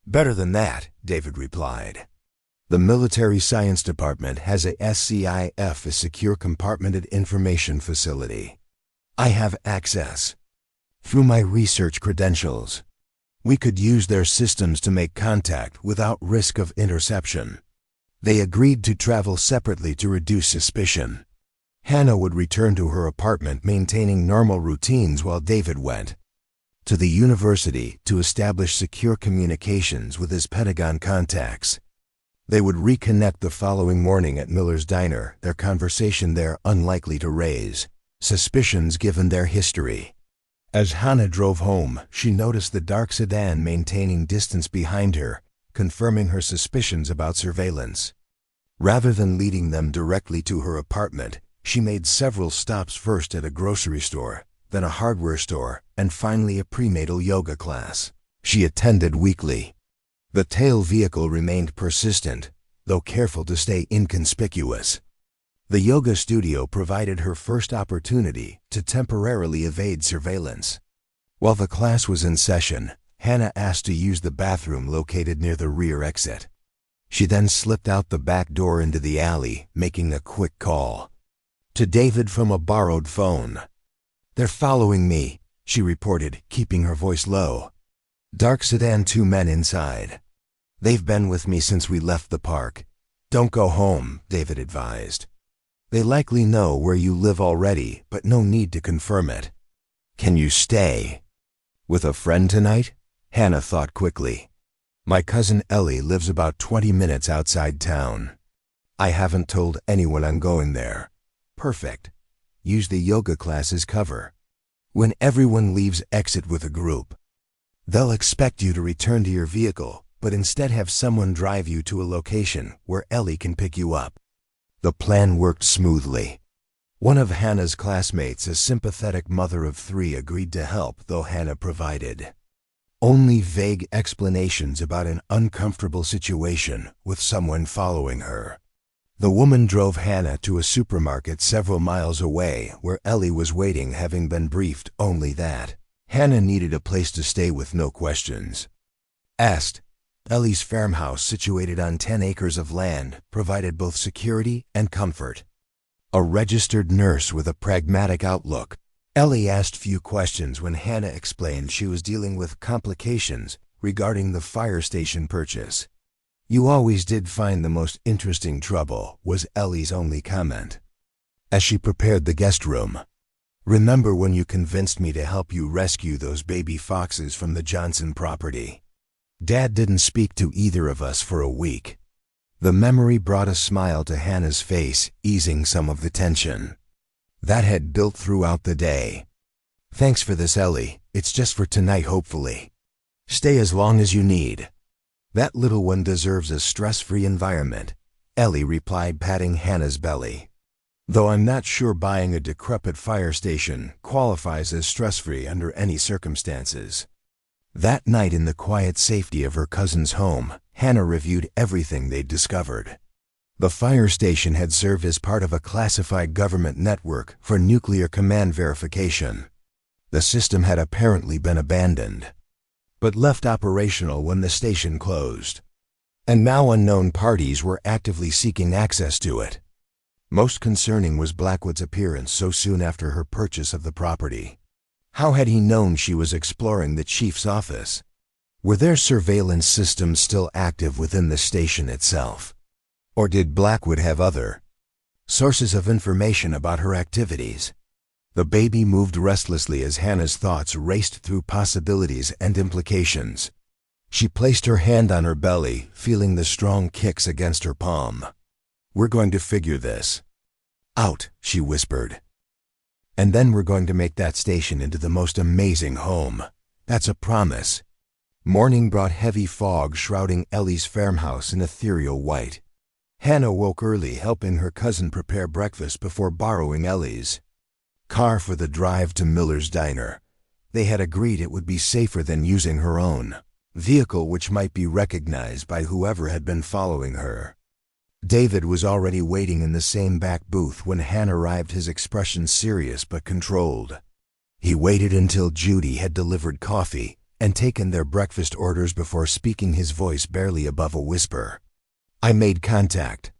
"Better than that," David replied. "The Military Science Department has a SCIF, a Secure Compartmented Information Facility. I have access through my research credentials. We could use their systems to make contact without risk of interception." They agreed to travel separately to reduce suspicion. Hannah would return to her apartment maintaining normal routines while David went to the university to establish secure communications with his Pentagon contacts. They would reconnect the following morning at Miller's Diner, their conversation there unlikely to raise suspicions given their history. As Hannah drove home, she noticed the dark sedan maintaining distance behind her, confirming her suspicions about surveillance. Rather than leading them directly to her apartment, she made several stops, first at a grocery store, then a hardware store, and finally a prenatal yoga class she attended weekly. The tail vehicle remained persistent, though careful to stay inconspicuous. The yoga studio provided her first opportunity to temporarily evade surveillance. While the class was in session, Hannah asked to use the bathroom located near the rear exit. She then slipped out the back door into the alley, making a quick call to David from a borrowed phone. "They're following me," she reported, keeping her voice low. Dark sedan, 2 men inside. They've been with me since we left the park. Don't go home, David advised. They likely know where you live already, but no need to confirm it. Can you stay? With a friend tonight? Hannah thought quickly. My cousin Ellie lives about 20 minutes outside town. I haven't told anyone I'm going there. Perfect. Use the yoga class as cover. When everyone leaves, exit with a group. They'll expect you to return to your vehicle, but instead have someone drive you to a location where Ellie can pick you up. The plan worked smoothly. One of Hannah's classmates, a sympathetic mother of 3, agreed to help, though Hannah provided only vague explanations about an uncomfortable situation with someone following her. The woman drove Hannah to a supermarket several miles away where Ellie was waiting, having been briefed only that Hannah needed a place to stay with no questions asked. Ellie's farmhouse, situated on 10 acres of land, provided both security and comfort. A registered nurse with a pragmatic outlook, Ellie asked few questions when Hannah explained she was dealing with complications regarding the fire station purchase. You always did find the most interesting trouble, was Ellie's only comment, as she prepared the guest room. Remember when you convinced me to help you rescue those baby foxes from the Johnson property? Dad didn't speak to either of us for a week. The memory brought a smile to Hannah's face, easing some of the tension that had built throughout the day. Thanks for this, Ellie. It's just for tonight, hopefully. Stay as long as you need. That little one deserves a stress-free environment, Ellie replied, patting Hannah's belly. Though I'm not sure buying a decrepit fire station qualifies as stress-free under any circumstances. That night, in the quiet safety of her cousin's home, Hannah reviewed everything they'd discovered. The fire station had served as part of a classified government network for nuclear command verification. The system had apparently been abandoned, but left operational when the station closed. And now unknown parties were actively seeking access to it. Most concerning was Blackwood's appearance so soon after her purchase of the property. How had he known she was exploring the chief's office? Were there surveillance systems still active within the station itself? Or did Blackwood have other sources of information about her activities? The baby moved restlessly as Hannah's thoughts raced through possibilities and implications. She placed her hand on her belly, feeling the strong kicks against her palm. We're going to figure this out, she whispered. And then we're going to make that station into the most amazing home. That's a promise. Morning brought heavy fog, shrouding Ellie's farmhouse in ethereal white. Hannah woke early, helping her cousin prepare breakfast before borrowing Ellie's car for the drive to Miller's Diner. They had agreed it would be safer than using her own vehicle, which might be recognized by whoever had been following her. David was already waiting in the same back booth when Hannah arrived, his expression serious but controlled. He waited until Judy had delivered coffee and taken their breakfast orders before speaking, his voice barely above a whisper. I made contact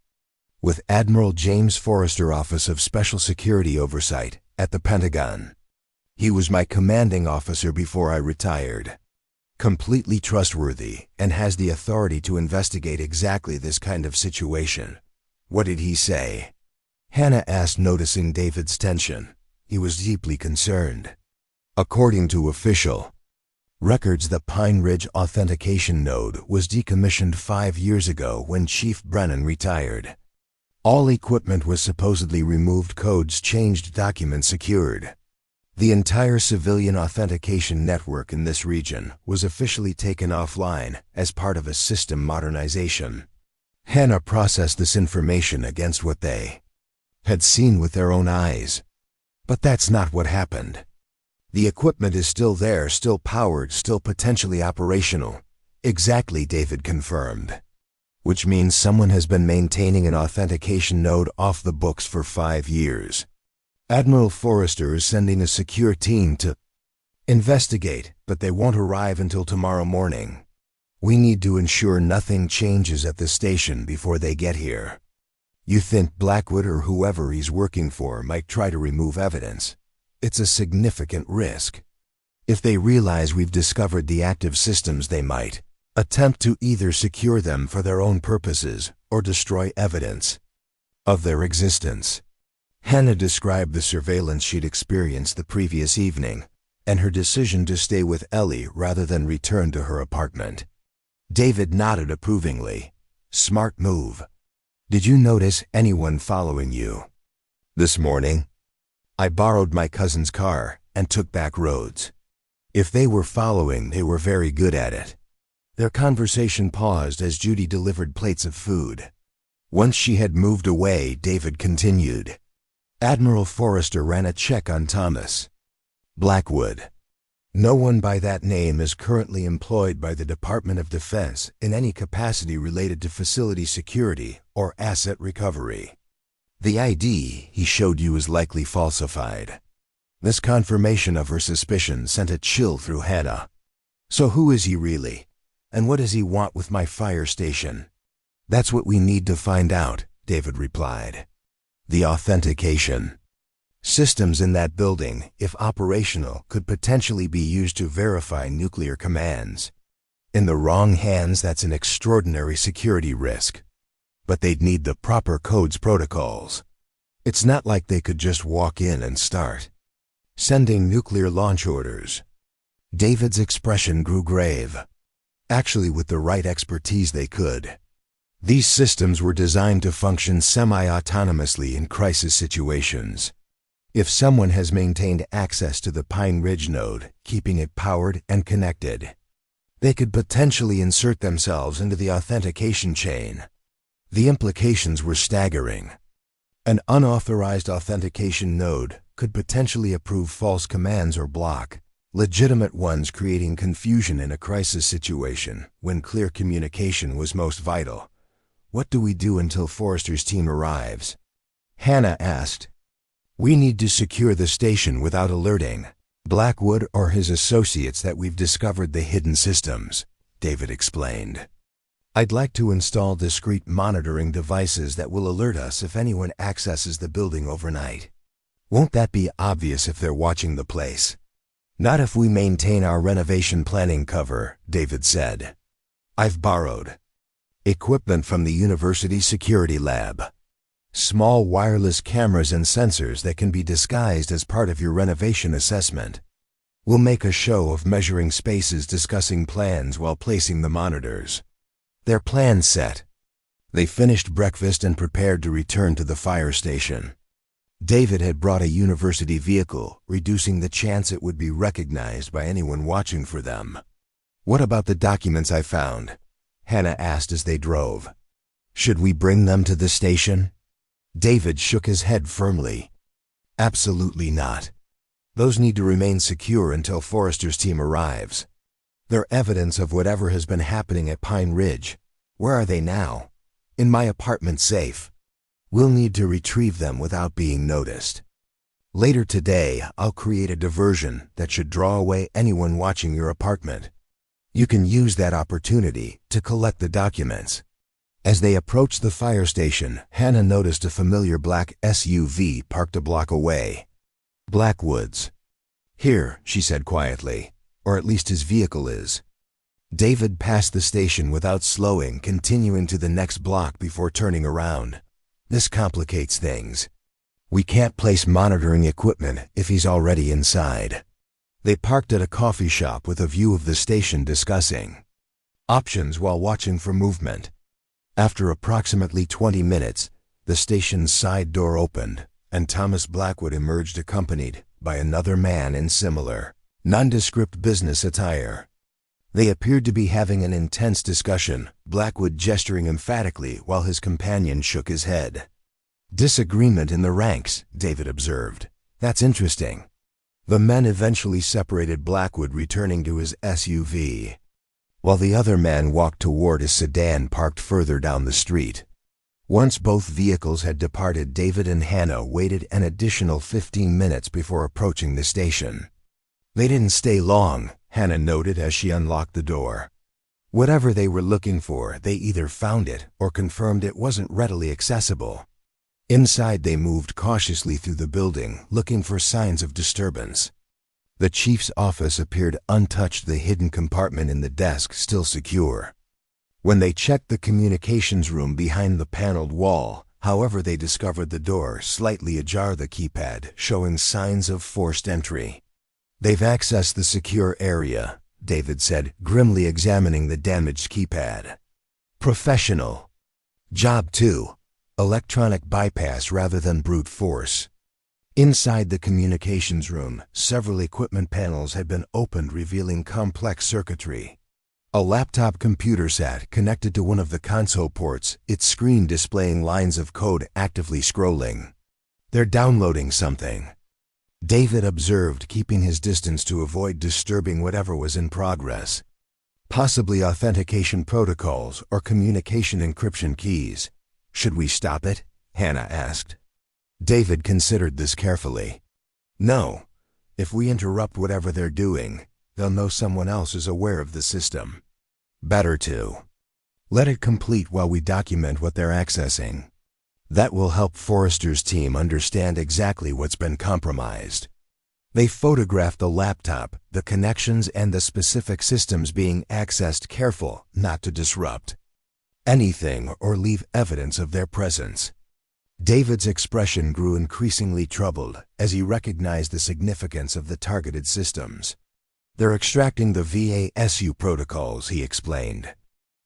with Admiral James Forrester, Office of Special Security Oversight, at the Pentagon. He was my commanding officer before I retired. Completely trustworthy and has the authority to investigate exactly this kind of situation. What did he say? Hannah asked, noticing David's tension. He was deeply concerned. According to official records, the Pine Ridge authentication node was decommissioned 5 years ago when Chief Brennan retired. All equipment was supposedly removed, codes changed, documents secured. The entire civilian authentication network in this region was officially taken offline as part of a system modernization. Hannah processed this information against what they had seen with their own eyes. But that's not what happened. The equipment is still there, still powered, still potentially operational. Exactly, David confirmed. Which means someone has been maintaining an authentication node off the books for 5 years. Admiral Forrester is sending a secure team to investigate, but they won't arrive until tomorrow morning. We need to ensure nothing changes at the station before they get here. You think Blackwood or whoever he's working for might try to remove evidence? It's a significant risk. If they realize we've discovered the active systems, they might attempt to either secure them for their own purposes or destroy evidence of their existence. Hannah described the surveillance she'd experienced the previous evening and her decision to stay with Ellie rather than return to her apartment. David nodded approvingly. Smart move. Did you notice anyone following you this morning? I borrowed my cousin's car and took back roads. If they were following, they were very good at it. Their conversation paused as Judy delivered plates of food. Once she had moved away, David continued. Admiral Forrester ran a check on Thomas Blackwood. No one by that name is currently employed by the Department of Defense in any capacity related to facility security or asset recovery. The ID he showed you is likely falsified. This confirmation of her suspicion sent a chill through Hannah. So who is he really? And what does he want with my fire station? That's what we need to find out, David replied. The authentication systems in that building, if operational, could potentially be used to verify nuclear commands. In the wrong hands, that's an extraordinary security risk. But they'd need the proper codes protocols. It's not like they could just walk in and start sending nuclear launch orders. David's expression grew grave. Actually, with the right expertise, they could. These systems were designed to function semi-autonomously in crisis situations. If someone has maintained access to the Pine Ridge node, keeping it powered and connected, they could potentially insert themselves into the authentication chain. The implications were staggering. An unauthorized authentication node could potentially approve false commands or block legitimate ones, creating confusion in a crisis situation when clear communication was most vital. What do we do until Forrester's team arrives? Hannah asked. We need to secure the station without alerting Blackwood or his associates that we've discovered the hidden systems, David explained. I'd like to install discrete monitoring devices that will alert us if anyone accesses the building overnight. Won't that be obvious if they're watching the place? Not if we maintain our renovation planning cover, David said. I've borrowed equipment from the university security lab. Small wireless cameras and sensors that can be disguised as part of your renovation assessment. We'll make a show of measuring spaces, discussing plans while placing the monitors. Their plan set. They finished breakfast and prepared to return to the fire station. David had brought a university vehicle, reducing the chance it would be recognized by anyone watching for them. What about the documents I found? Hannah asked as they drove. Should we bring them to the station? David shook his head firmly. Absolutely not. Those need to remain secure until Forrester's team arrives. They're evidence of whatever has been happening at Pine Ridge. Where are they now? In my apartment safe. We'll need to retrieve them without being noticed. Later today, I'll create a diversion that should draw away anyone watching your apartment. You can use that opportunity to collect the documents. As they approached the fire station, Hannah noticed a familiar black SUV parked a block away. Blackwood's. Here, she said quietly, or at least his vehicle is. David passed the station without slowing, continuing to the next block before turning around. This complicates things. We can't place monitoring equipment if he's already inside. They parked at a coffee shop with a view of the station, discussing options while watching for movement. After approximately 20 minutes, the station's side door opened, and Thomas Blackwood emerged accompanied by another man in similar, nondescript business attire. They appeared to be having an intense discussion, Blackwood gesturing emphatically while his companion shook his head. Disagreement in the ranks, David observed. That's interesting. The men eventually separated, Blackwood returning to his SUV, while the other man walked toward a sedan parked further down the street. Once both vehicles had departed, David and Hannah waited an additional 15 minutes before approaching the station. They didn't stay long, Hannah noted as she unlocked the door. Whatever they were looking for, they either found it or confirmed it wasn't readily accessible. Inside, they moved cautiously through the building, looking for signs of disturbance. The chief's office appeared untouched, the hidden compartment in the desk still secure. When they checked the communications room behind the paneled wall, however, they discovered the door slightly ajar, the keypad showing signs of forced entry. "They've accessed the secure area," David said, grimly examining the damaged keypad. "Professional. Job 2. Electronic bypass rather than brute force." Inside the communications room, several equipment panels had been opened, revealing complex circuitry. A laptop computer sat connected to one of the console ports, its screen displaying lines of code actively scrolling. "They're downloading something," David observed, keeping his distance to avoid disturbing whatever was in progress. "Possibly authentication protocols or communication encryption keys." "Should we stop it?" Hannah asked. David considered this carefully. "No. If we interrupt whatever they're doing, they'll know someone else is aware of the system. Better to let it complete while we document what they're accessing. That will help Forrester's team understand exactly what's been compromised." They photographed the laptop, the connections, and the specific systems being accessed, careful not to disrupt anything or leave evidence of their presence. David's expression grew increasingly troubled as he recognized the significance of the targeted systems. "They're extracting the VASU protocols," he explained.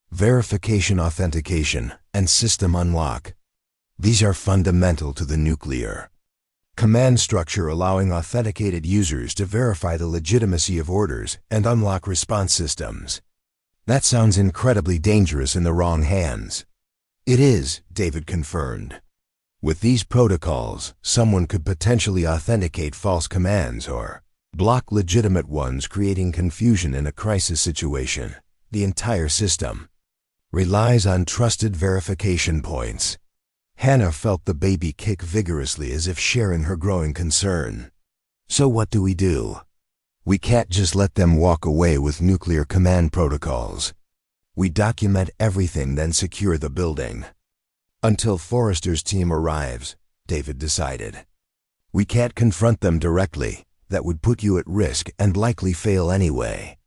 "Verification, authentication, and system unlock. These are fundamental to the nuclear command structure, allowing authenticated users to verify the legitimacy of orders and unlock response systems." "That sounds incredibly dangerous in the wrong hands." "It is," David confirmed. "With these protocols, someone could potentially authenticate false commands or block legitimate ones, creating confusion in a crisis situation. The entire system relies on trusted verification points." Hannah felt the baby kick vigorously, as if sharing her growing concern. "So what do we do? We can't just let them walk away with nuclear command protocols. We document everything, then secure the building until Forrester's team arrives," David decided. "We can't confront them directly. That would put you at risk and likely fail anyway.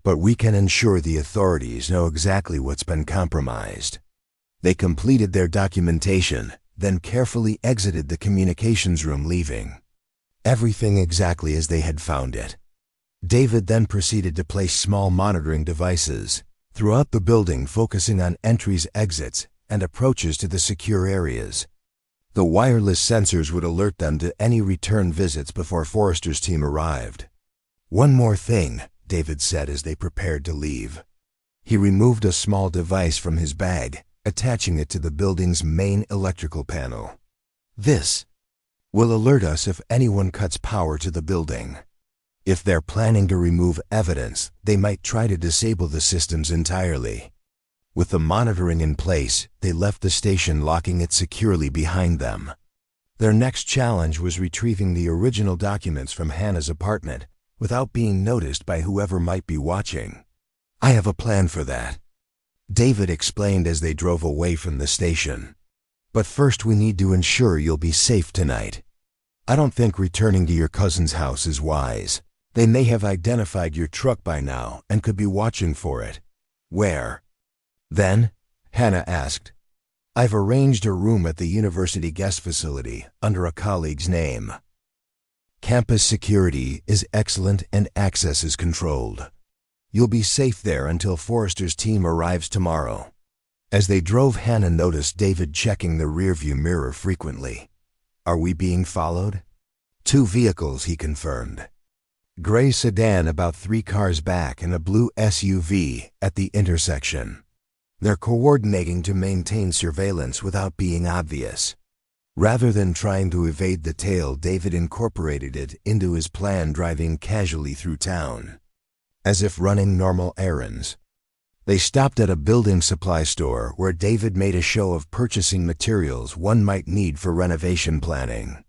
But we can ensure the authorities know exactly what's been compromised." They completed their documentation, then carefully exited the communications room, leaving everything exactly as they had found it. David then proceeded to place small monitoring devices throughout the building, focusing on entries, exits, and approaches to the secure areas. The wireless sensors would alert them to any return visits before Forrester's team arrived. "One more thing," David said as they prepared to leave. He removed a small device from his bag, attaching it to the building's main electrical panel. "This will alert us if anyone cuts power to the building. If they're planning to remove evidence, they might try to disable the systems entirely." With the monitoring in place, they left the station, locking it securely behind them. Their next challenge was retrieving the original documents from Hannah's apartment without being noticed by whoever might be watching. "I have a plan for that," David explained as they drove away from the station. "But first we need to ensure you'll be safe tonight. I don't think returning to your cousin's house is wise. They may have identified your truck by now and could be watching for it." "Where then?" Hannah asked. "I've arranged a room at the university guest facility under a colleague's name. Campus security is excellent and access is controlled. You'll be safe there until Forrester's team arrives tomorrow." As they drove, Hannah noticed David checking the rearview mirror frequently. "Are we being followed?" "2 vehicles," he confirmed. Gray sedan about 3 cars back and a blue SUV at the intersection. "They're coordinating to maintain surveillance without being obvious." Rather than trying to evade the tail, David incorporated it into his plan, driving casually through town, as if running normal errands. They stopped at a building supply store where David made a show of purchasing materials one might need for renovation planning.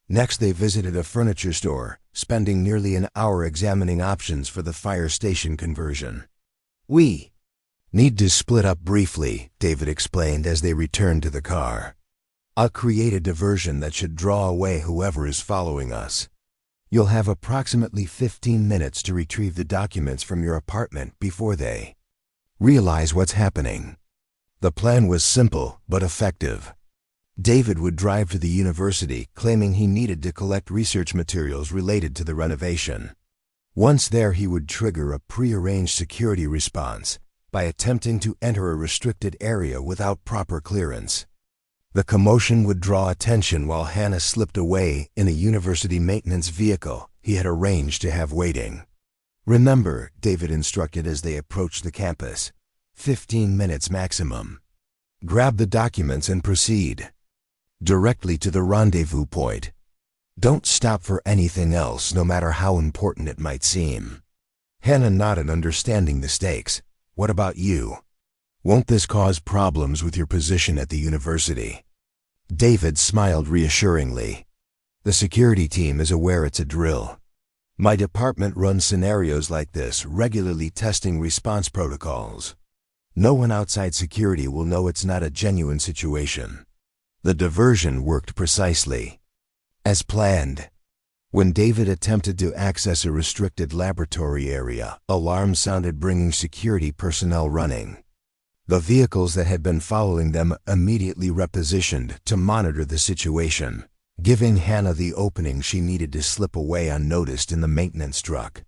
Next, they visited a furniture store, spending nearly an hour examining options for the fire station conversion. "We need to split up briefly," David explained as they returned to the car. "I'll create a diversion that should draw away whoever is following us. You'll have approximately 15 minutes to retrieve the documents from your apartment before they realize what's happening. The plan was simple but effective. David would drive to the university claiming he needed to collect research materials related to the renovation. Once there, he would trigger a prearranged security response by attempting to enter a restricted area without proper clearance. The commotion would draw attention while Hannah slipped away in a university maintenance vehicle he had arranged to have waiting. "Remember," David instructed as they approached the campus, 15 minutes maximum. "Grab the documents and proceed directly to the rendezvous point. Don't stop for anything else, no matter how important it might seem." Hannah nodded, understanding the stakes. "What about you? Won't this cause problems with your position at the university?" David smiled reassuringly. "The security team is aware it's a drill. My department runs scenarios like this, regularly testing response protocols. No one outside security will know it's not a genuine situation." The diversion worked precisely as planned. When David attempted to access a restricted laboratory area, alarms sounded, bringing security personnel running. The vehicles that had been following them immediately repositioned to monitor the situation, giving Hannah the opening she needed to slip away unnoticed in the maintenance truck.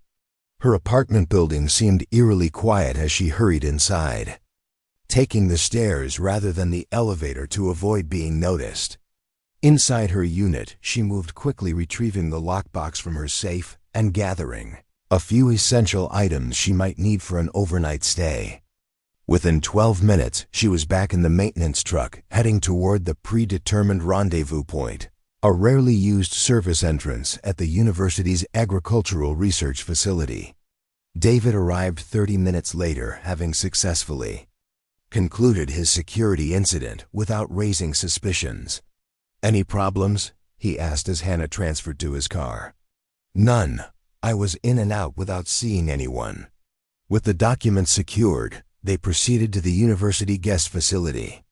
Her apartment building seemed eerily quiet as she hurried inside, taking the stairs rather than the elevator to avoid being noticed. Inside her unit, she moved quickly, retrieving the lockbox from her safe and gathering a few essential items she might need for an overnight stay. Within 12 minutes, she was back in the maintenance truck, heading toward the predetermined rendezvous point, a rarely used service entrance at the university's agricultural research facility. David arrived 30 minutes later, having successfully concluded his security incident without raising suspicions. "Any problems?" he asked as Hannah transferred to his car. "None. I was in and out without seeing anyone." With the documents secured, they proceeded to the university guest facility,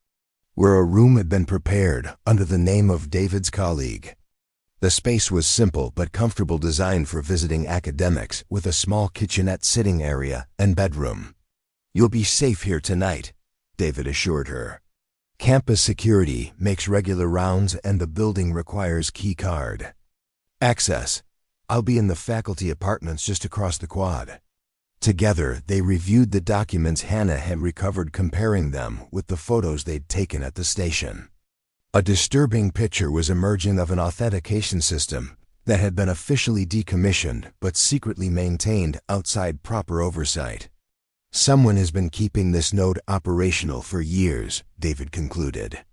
where a room had been prepared under the name of David's colleague. The space was simple but comfortable, designed for visiting academics, with a small kitchenette, sitting area, and bedroom. "You'll be safe here tonight," David assured her. "Campus security makes regular rounds and the building requires key card access. I'll be in the faculty apartments just across the quad." Together, they reviewed the documents Hannah had recovered, comparing them with the photos they'd taken at the station. A disturbing picture was emerging of an authentication system that had been officially decommissioned but secretly maintained outside proper oversight. "Someone has been keeping this node operational for years," David concluded.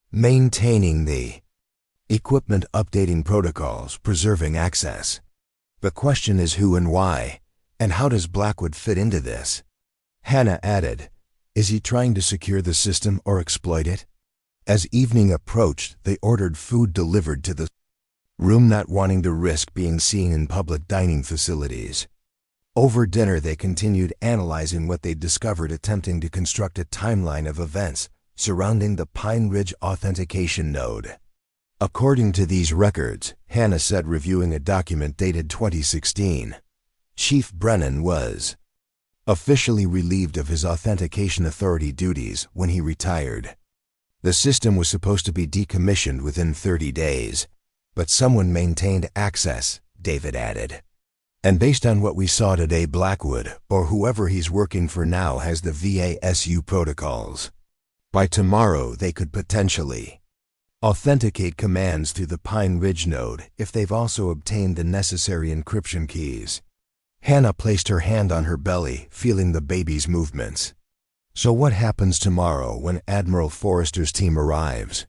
"Maintaining the equipment, updating protocols, preserving access. The question is who and why, and how does Blackwood fit into this?" Hannah added, "Is he trying to secure the system or exploit it?" As evening approached, they ordered food delivered to the room, not wanting to risk being seen in public dining facilities. Over dinner, they continued analyzing what they'd discovered, attempting to construct a timeline of events surrounding the Pine Ridge authentication node. According to these records, Hannah said, reviewing a document dated 2016, Chief Brennan was officially relieved of his authentication authority duties when he retired. The system was supposed to be decommissioned within 30 days, but someone maintained access, David added. "And based on what we saw today, Blackwood, or whoever he's working for now, has the VASU protocols. By tomorrow, they could potentially authenticate commands through the Pine Ridge node if they've also obtained the necessary encryption keys." Hannah placed her hand on her belly, feeling the baby's movements. "So what happens tomorrow when Admiral Forrester's team arrives?"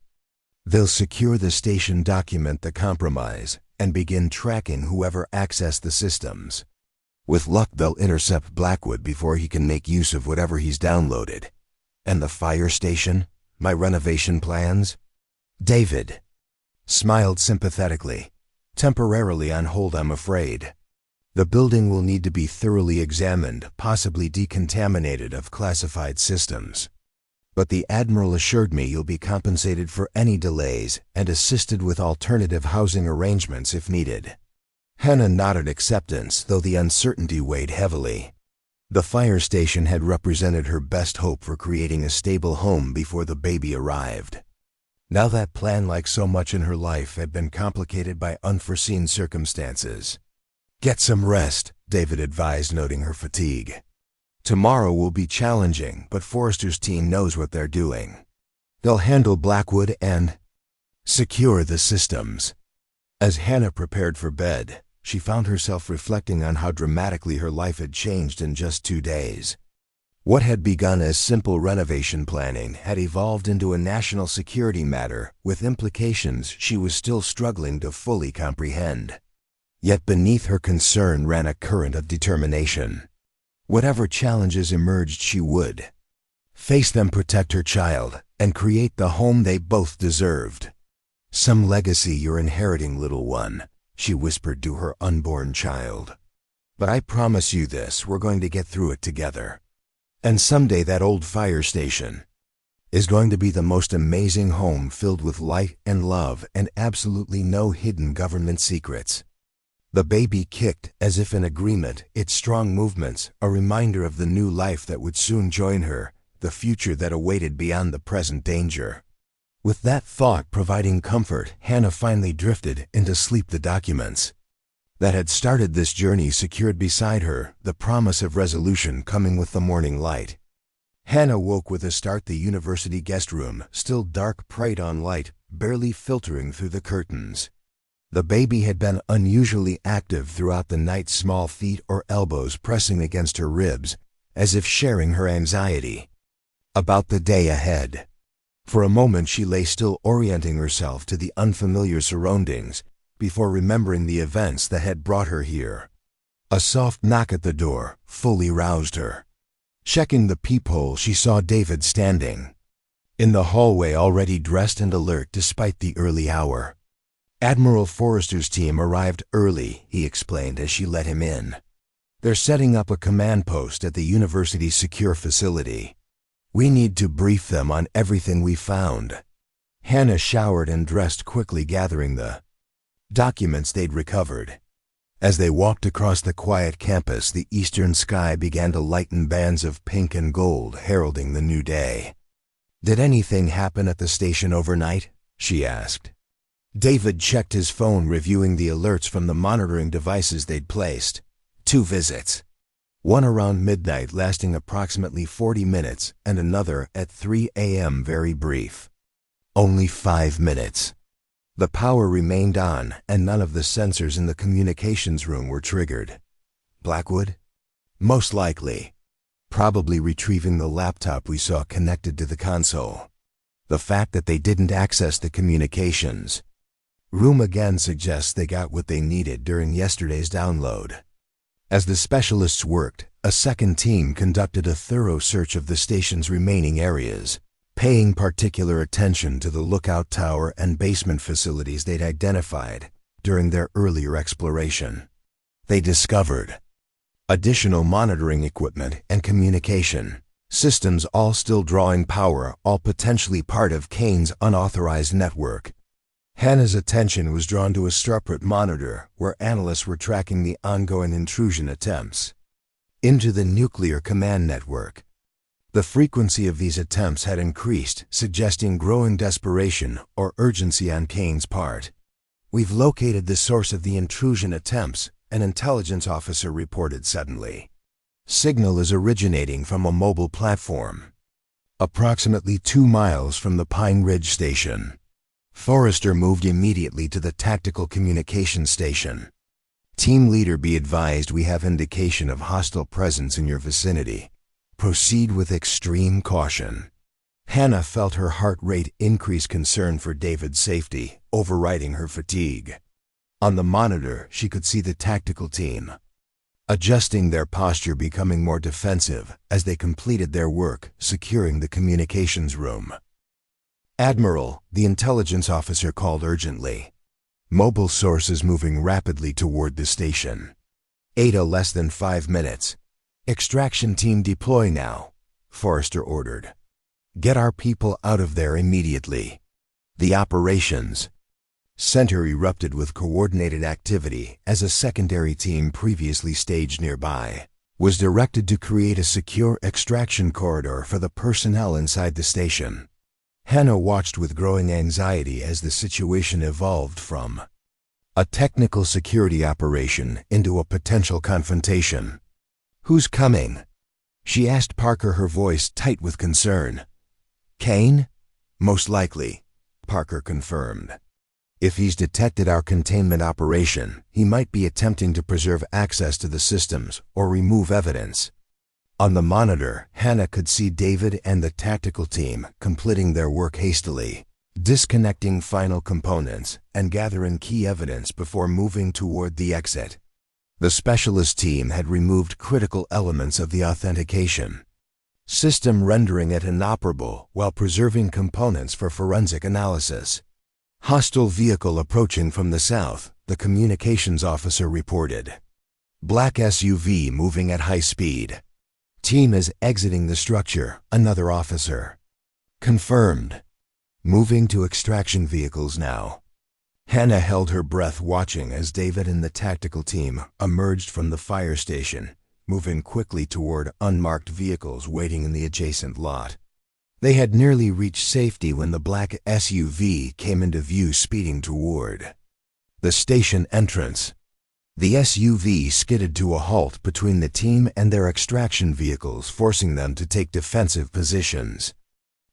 "They'll secure the station, document the compromise, and begin tracking whoever accessed the systems. With luck, they'll intercept Blackwood before he can make use of whatever he's downloaded." "And the fire station? My renovation plans?" David smiled sympathetically. "Temporarily on hold, I'm afraid. The building will need to be thoroughly examined, possibly decontaminated of classified systems. But the Admiral assured me you'll be compensated for any delays and assisted with alternative housing arrangements if needed." Hannah nodded acceptance, though the uncertainty weighed heavily. The fire station had represented her best hope for creating a stable home before the baby arrived. Now that plan, like so much in her life, had been complicated by unforeseen circumstances. "Get some rest," David advised, noting her fatigue. "Tomorrow will be challenging, but Forrester's team knows what they're doing. They'll handle Blackwood and secure the systems." As Hannah prepared for bed, she found herself reflecting on how dramatically her life had changed in just 2 days. What had begun as simple renovation planning had evolved into a national security matter with implications she was still struggling to fully comprehend. Yet beneath her concern ran a current of determination. Whatever challenges emerged, she would face them, protect her child, and create the home they both deserved. "Some legacy you're inheriting, little one," she whispered to her unborn child. "But I promise you this, we're going to get through it together. And someday that old fire station is going to be the most amazing home, filled with light and love and absolutely no hidden government secrets." The baby kicked as if in agreement, its strong movements a reminder of the new life that would soon join her, the future that awaited beyond the present danger. With that thought providing comfort, Hannah finally drifted into sleep. The documents that had started this journey secured beside her, the promise of resolution coming with the morning light. Hannah woke with a start. The university guest room, still dark, preyed on light, barely filtering through the curtains. The baby had been unusually active throughout the night, small feet or elbows pressing against her ribs, as if sharing her anxiety about the day ahead. For a moment she lay still, orienting herself to the unfamiliar surroundings, before remembering the events that had brought her here. A soft knock at the door fully roused her. Checking the peephole, she saw David standing in the hallway, already dressed and alert despite the early hour. "Admiral Forrester's team arrived early," he explained as she let him in. "They're setting up a command post at the university's secure facility. We need to brief them on everything we found." Hannah showered and dressed quickly, gathering the documents they'd recovered. As they walked across the quiet campus, the eastern sky began to lighten, bands of pink and gold heralding the new day. "Did anything happen at the station overnight?" she asked. David checked his phone, reviewing the alerts from the monitoring devices they'd placed. 2 visits. One around midnight, lasting approximately 40 minutes, and another at 3 a.m., very brief. Only 5 minutes. The power remained on, and none of the sensors in the communications room were triggered. Blackwood? Most likely. Probably retrieving the laptop we saw connected to the console. The fact that they didn't access the communications room again suggests they got what they needed during yesterday's download. As the specialists worked, a second team conducted a thorough search of the station's remaining areas, paying particular attention to the lookout tower and basement facilities they'd identified during their earlier exploration. They discovered additional monitoring equipment and communication systems, all still drawing power, all potentially part of Kane's unauthorized network. Hannah's attention was drawn to a separate monitor where analysts were tracking the ongoing intrusion attempts into the nuclear command network. The frequency of these attempts had increased, suggesting growing desperation or urgency on Kane's part. "We've located the source of the intrusion attempts," an intelligence officer reported suddenly. "Signal is originating from a mobile platform approximately 2 miles from the Pine Ridge station." Forrester moved immediately to the tactical communications station. "Team leader, be advised we have indication of hostile presence in your vicinity. Proceed with extreme caution." Hannah felt her heart rate increase, concern for David's safety overriding her fatigue. On the monitor, she could see the tactical team adjusting their posture, becoming more defensive as they completed their work securing the communications room. "Admiral," the intelligence officer called urgently. "Mobile sources moving rapidly toward the station. Ada, less than 5 minutes. Extraction team deploy now," Forrester ordered. "Get our people out of there immediately." The operations Center erupted with coordinated activity as a secondary team previously staged nearby was directed to create a secure extraction corridor for the personnel inside the station. Hannah watched with growing anxiety as the situation evolved from a technical security operation into a potential confrontation. "Who's coming?" she asked Parker, her voice tight with concern. "Kane?" "Most likely," Parker confirmed. "If he's detected our containment operation, he might be attempting to preserve access to the systems or remove evidence." On the monitor, Hannah could see David and the tactical team completing their work hastily, disconnecting final components and gathering key evidence before moving toward the exit. The specialist team had removed critical elements of the authentication system, rendering it inoperable while preserving components for forensic analysis. "Hostile vehicle approaching from the south," the communications officer reported. "Black SUV moving at high speed." "Team is exiting the structure," another officer confirmed. "Moving to extraction vehicles now." Hannah held her breath, watching as David and the tactical team emerged from the fire station, moving quickly toward unmarked vehicles waiting in the adjacent lot. They had nearly reached safety when the black SUV came into view, speeding toward the station entrance. The SUV skidded to a halt between the team and their extraction vehicles, forcing them to take defensive positions.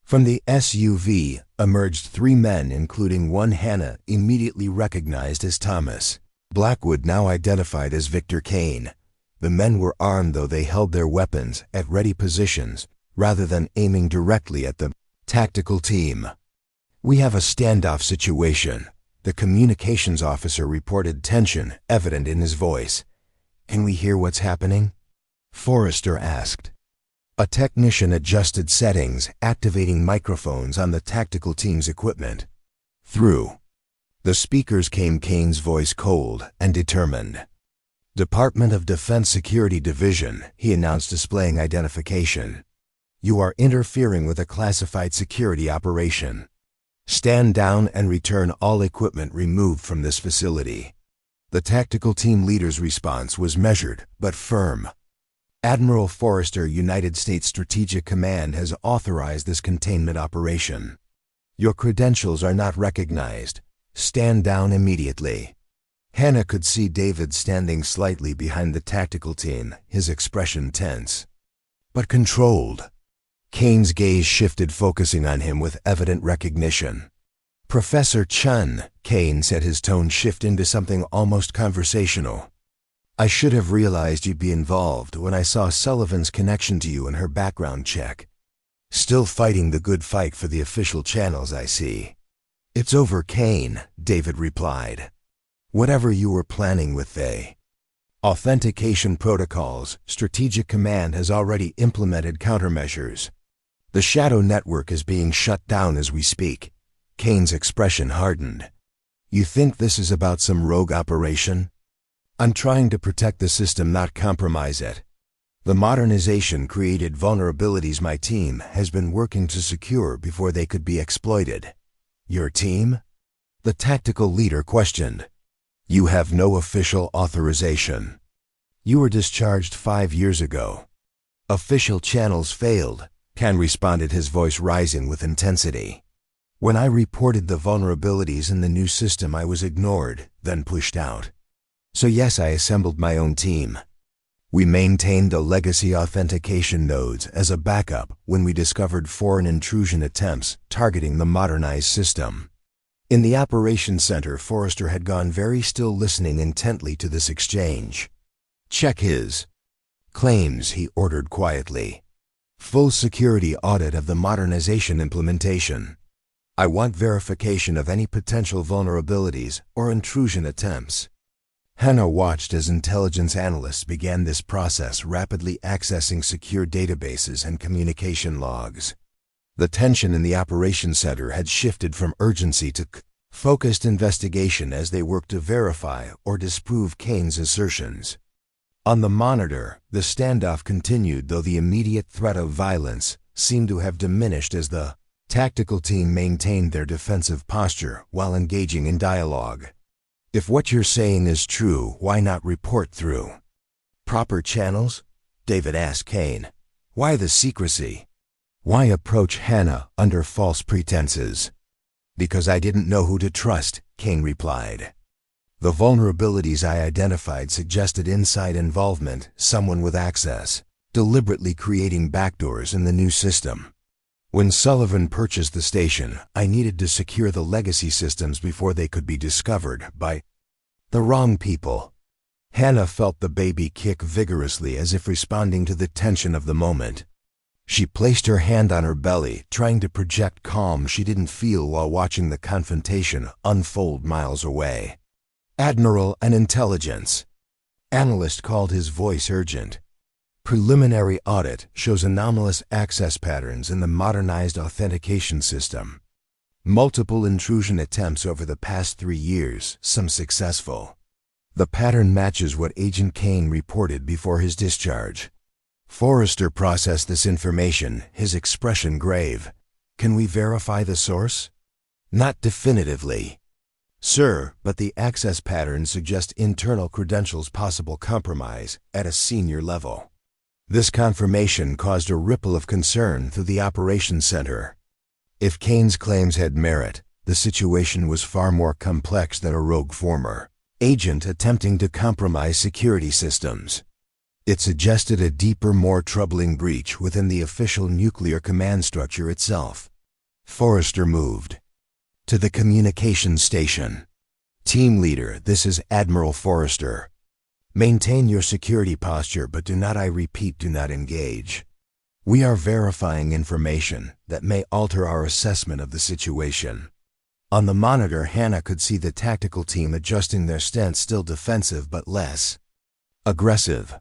From the SUV emerged three men, including one Hannah immediately recognized as Thomas Blackwood, now identified as Victor Kane. The men were armed, though they held their weapons at ready positions rather than aiming directly at the tactical team. "We have a standoff situation," the communications officer reported, tension evident in his voice. "Can we hear what's happening?" Forrester asked. A technician adjusted settings, activating microphones on the tactical team's equipment. Through the speakers came Kane's voice, cold and determined. "Department of Defense Security Division," he announced, displaying identification. "You are interfering with a classified security operation. Stand down and return all equipment removed from this facility." The tactical team leader's response was measured but firm. "Admiral Forrester, United States Strategic Command has authorized this containment operation. Your credentials are not recognized. Stand down immediately." Hannah could see David standing slightly behind the tactical team, his expression tense but controlled. Kane's gaze shifted, focusing on him with evident recognition. "Professor Chun," Kane said, his tone shifting to something almost conversational. "I should have realized you'd be involved when I saw Sullivan's connection to you in her background check. Still fighting the good fight for the official channels, I see." "It's over, Kane," David replied. "Whatever you were planning with the authentication protocols, Strategic Command has already implemented countermeasures. The shadow network is being shut down as we speak." Kane's expression hardened. "You think this is about some rogue operation?" "I'm trying to protect the system, not compromise it. The modernization created vulnerabilities my team has been working to secure before they could be exploited." "Your team?" the tactical leader questioned. "You have no official authorization. You were discharged 5 years ago." "Official channels failed," Kane responded, his voice rising with intensity. "When I reported the vulnerabilities in the new system, I was ignored, then pushed out. So yes, I assembled my own team. We maintained the legacy authentication nodes as a backup when we discovered foreign intrusion attempts targeting the modernized system." In the operations center, Forrester had gone very still, listening intently to this exchange. "Check his claims," he ordered quietly. "Full security audit of the modernization implementation. I want verification of any potential vulnerabilities or intrusion attempts." Hannah watched as intelligence analysts began this process, rapidly accessing secure databases and communication logs. The tension in the operations center had shifted from urgency to focused investigation as they worked to verify or disprove Kane's assertions. On the monitor, the standoff continued, though the immediate threat of violence seemed to have diminished as the Tactical team maintained their defensive posture while engaging in dialogue. If what you're saying is true, why not report through proper channels? David asked Kane. Why the secrecy? Why approach Hannah under false pretenses? Because I didn't know who to trust, Kane replied. The vulnerabilities I identified suggested inside involvement, someone with access, deliberately creating backdoors in the new system. When Sullivan purchased the station, I needed to secure the legacy systems before they could be discovered by the wrong people. Hannah felt the baby kick vigorously as if responding to the tension of the moment. She placed her hand on her belly, trying to project calm she didn't feel while watching the confrontation unfold miles away. Admiral and Intelligence. Analyst called his voice urgent. Preliminary audit shows anomalous access patterns in the modernized authentication system. Multiple intrusion attempts over the past 3 years, some successful. The pattern matches what Agent Kane reported before his discharge. Forrester processed this information, his expression grave. Can we verify the source? Not definitively, sir, but the access patterns suggest internal credentials possible compromise at a senior level. This confirmation caused a ripple of concern through the operations center. If Kane's claims had merit, the situation was far more complex than a rogue former agent attempting to compromise security systems. It suggested a deeper, more troubling breach within the official nuclear command structure itself. Forrester moved to the communications station. Team leader, this is Admiral Forrester. Maintain your security posture, but do not, I repeat, do not engage. We are verifying information that may alter our assessment of the situation. On the monitor, Hannah could see the tactical team adjusting their stance, still defensive but less aggressive.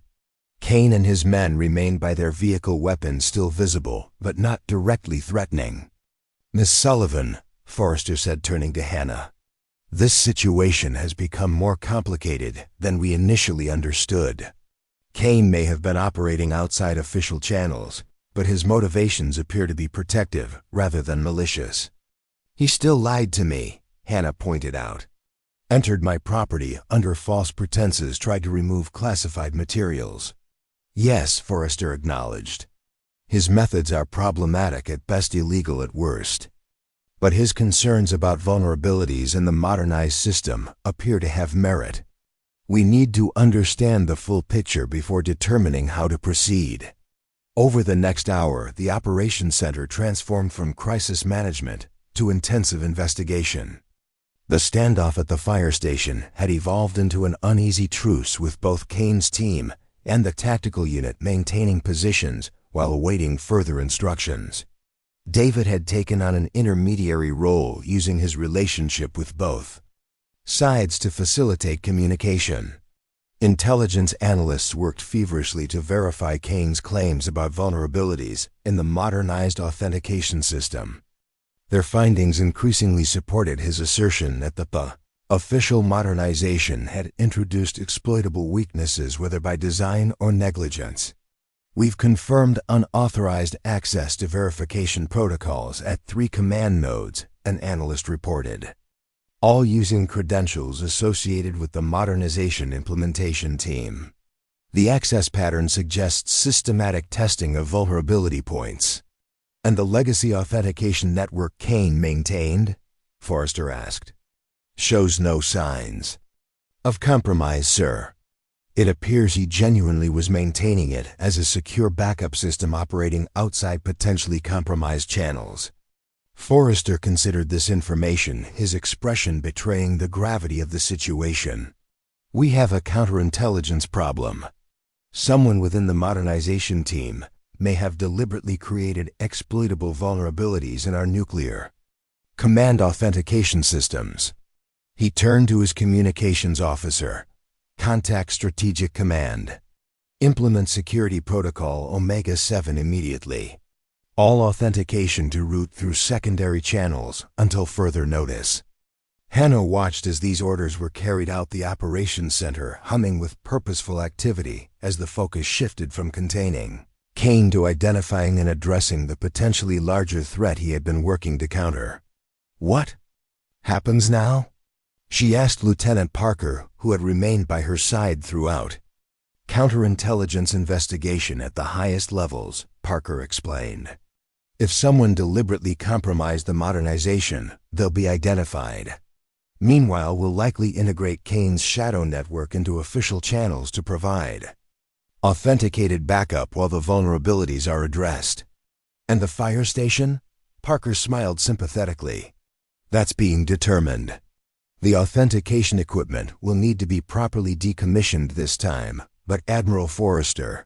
Kane and his men remained by their vehicle, weapons still visible, but not directly threatening. Miss Sullivan, Forrester said, turning to Hannah. This situation has become more complicated than we initially understood. Kane may have been operating outside official channels, but his motivations appear to be protective rather than malicious. He still lied to me, Hannah pointed out. Entered my property under false pretenses, tried to remove classified materials. Yes, Forrester acknowledged. His methods are problematic at best, illegal at worst. But his concerns about vulnerabilities in the modernized system appear to have merit. We need to understand the full picture before determining how to proceed. Over the next hour, the operations center transformed from crisis management to intensive investigation. The standoff at the fire station had evolved into an uneasy truce, with both Kane's team and the tactical unit maintaining positions while awaiting further instructions. David had taken on an intermediary role, using his relationship with both sides to facilitate communication. Intelligence analysts worked feverishly to verify Kane's claims about vulnerabilities in the modernized authentication system. Their findings increasingly supported his assertion that the official modernization had introduced exploitable weaknesses, whether by design or negligence. We've confirmed unauthorized access to verification protocols at 3 command nodes, an analyst reported, all using credentials associated with the modernization implementation team. The access pattern suggests systematic testing of vulnerability points. And the legacy authentication network Kane maintained? Forrester asked. Shows no signs of compromise, sir. It appears he genuinely was maintaining it as a secure backup system operating outside potentially compromised channels. Forrester considered this information, his expression betraying the gravity of the situation. We have a counterintelligence problem. Someone within the modernization team may have deliberately created exploitable vulnerabilities in our nuclear command authentication systems. He turned to his communications officer. Contact Strategic Command. Implement Security Protocol Omega-7 immediately. All authentication to route through secondary channels until further notice. Hannah watched as these orders were carried out, the operations center humming with purposeful activity as the focus shifted from containing Kane to identifying and addressing the potentially larger threat he had been working to counter. "What happens now?" she asked Lieutenant Parker, who had remained by her side throughout. "Counterintelligence investigation at the highest levels," Parker explained. "If someone deliberately compromised the modernization, they'll be identified. Meanwhile, we'll likely integrate Kane's shadow network into official channels to provide authenticated backup while the vulnerabilities are addressed." "And the fire station?" Parker smiled sympathetically. "That's being determined. The authentication equipment will need to be properly decommissioned this time, but Admiral Forrester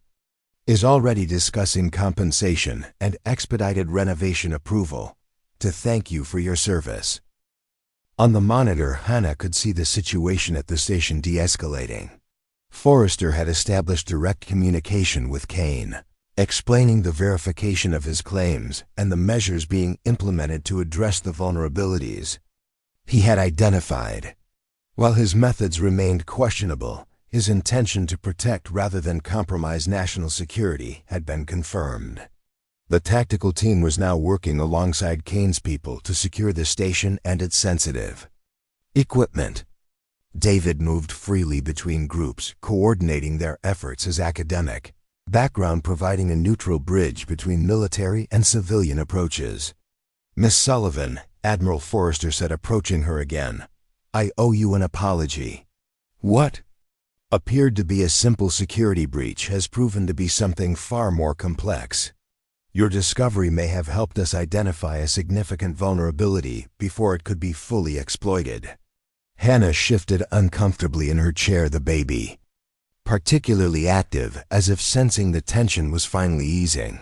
is already discussing compensation and expedited renovation approval to thank you for your service." On the monitor, Hannah could see the situation at the station de-escalating. Forrester had established direct communication with Kane, explaining the verification of his claims and the measures being implemented to address the vulnerabilities he had identified. While his methods remained questionable, his intention to protect rather than compromise national security had been confirmed. The tactical team was now working alongside Kane's people to secure the station and its sensitive equipment. David moved freely between groups, coordinating their efforts as academic background, providing a neutral bridge between military and civilian approaches. "Miss Sullivan," Admiral Forrester said, approaching her again, "I owe you an apology. What appeared to be a simple security breach has proven to be something far more complex. Your discovery may have helped us identify a significant vulnerability before it could be fully exploited." Hannah shifted uncomfortably in her chair, the baby particularly active, as if sensing the tension was finally easing.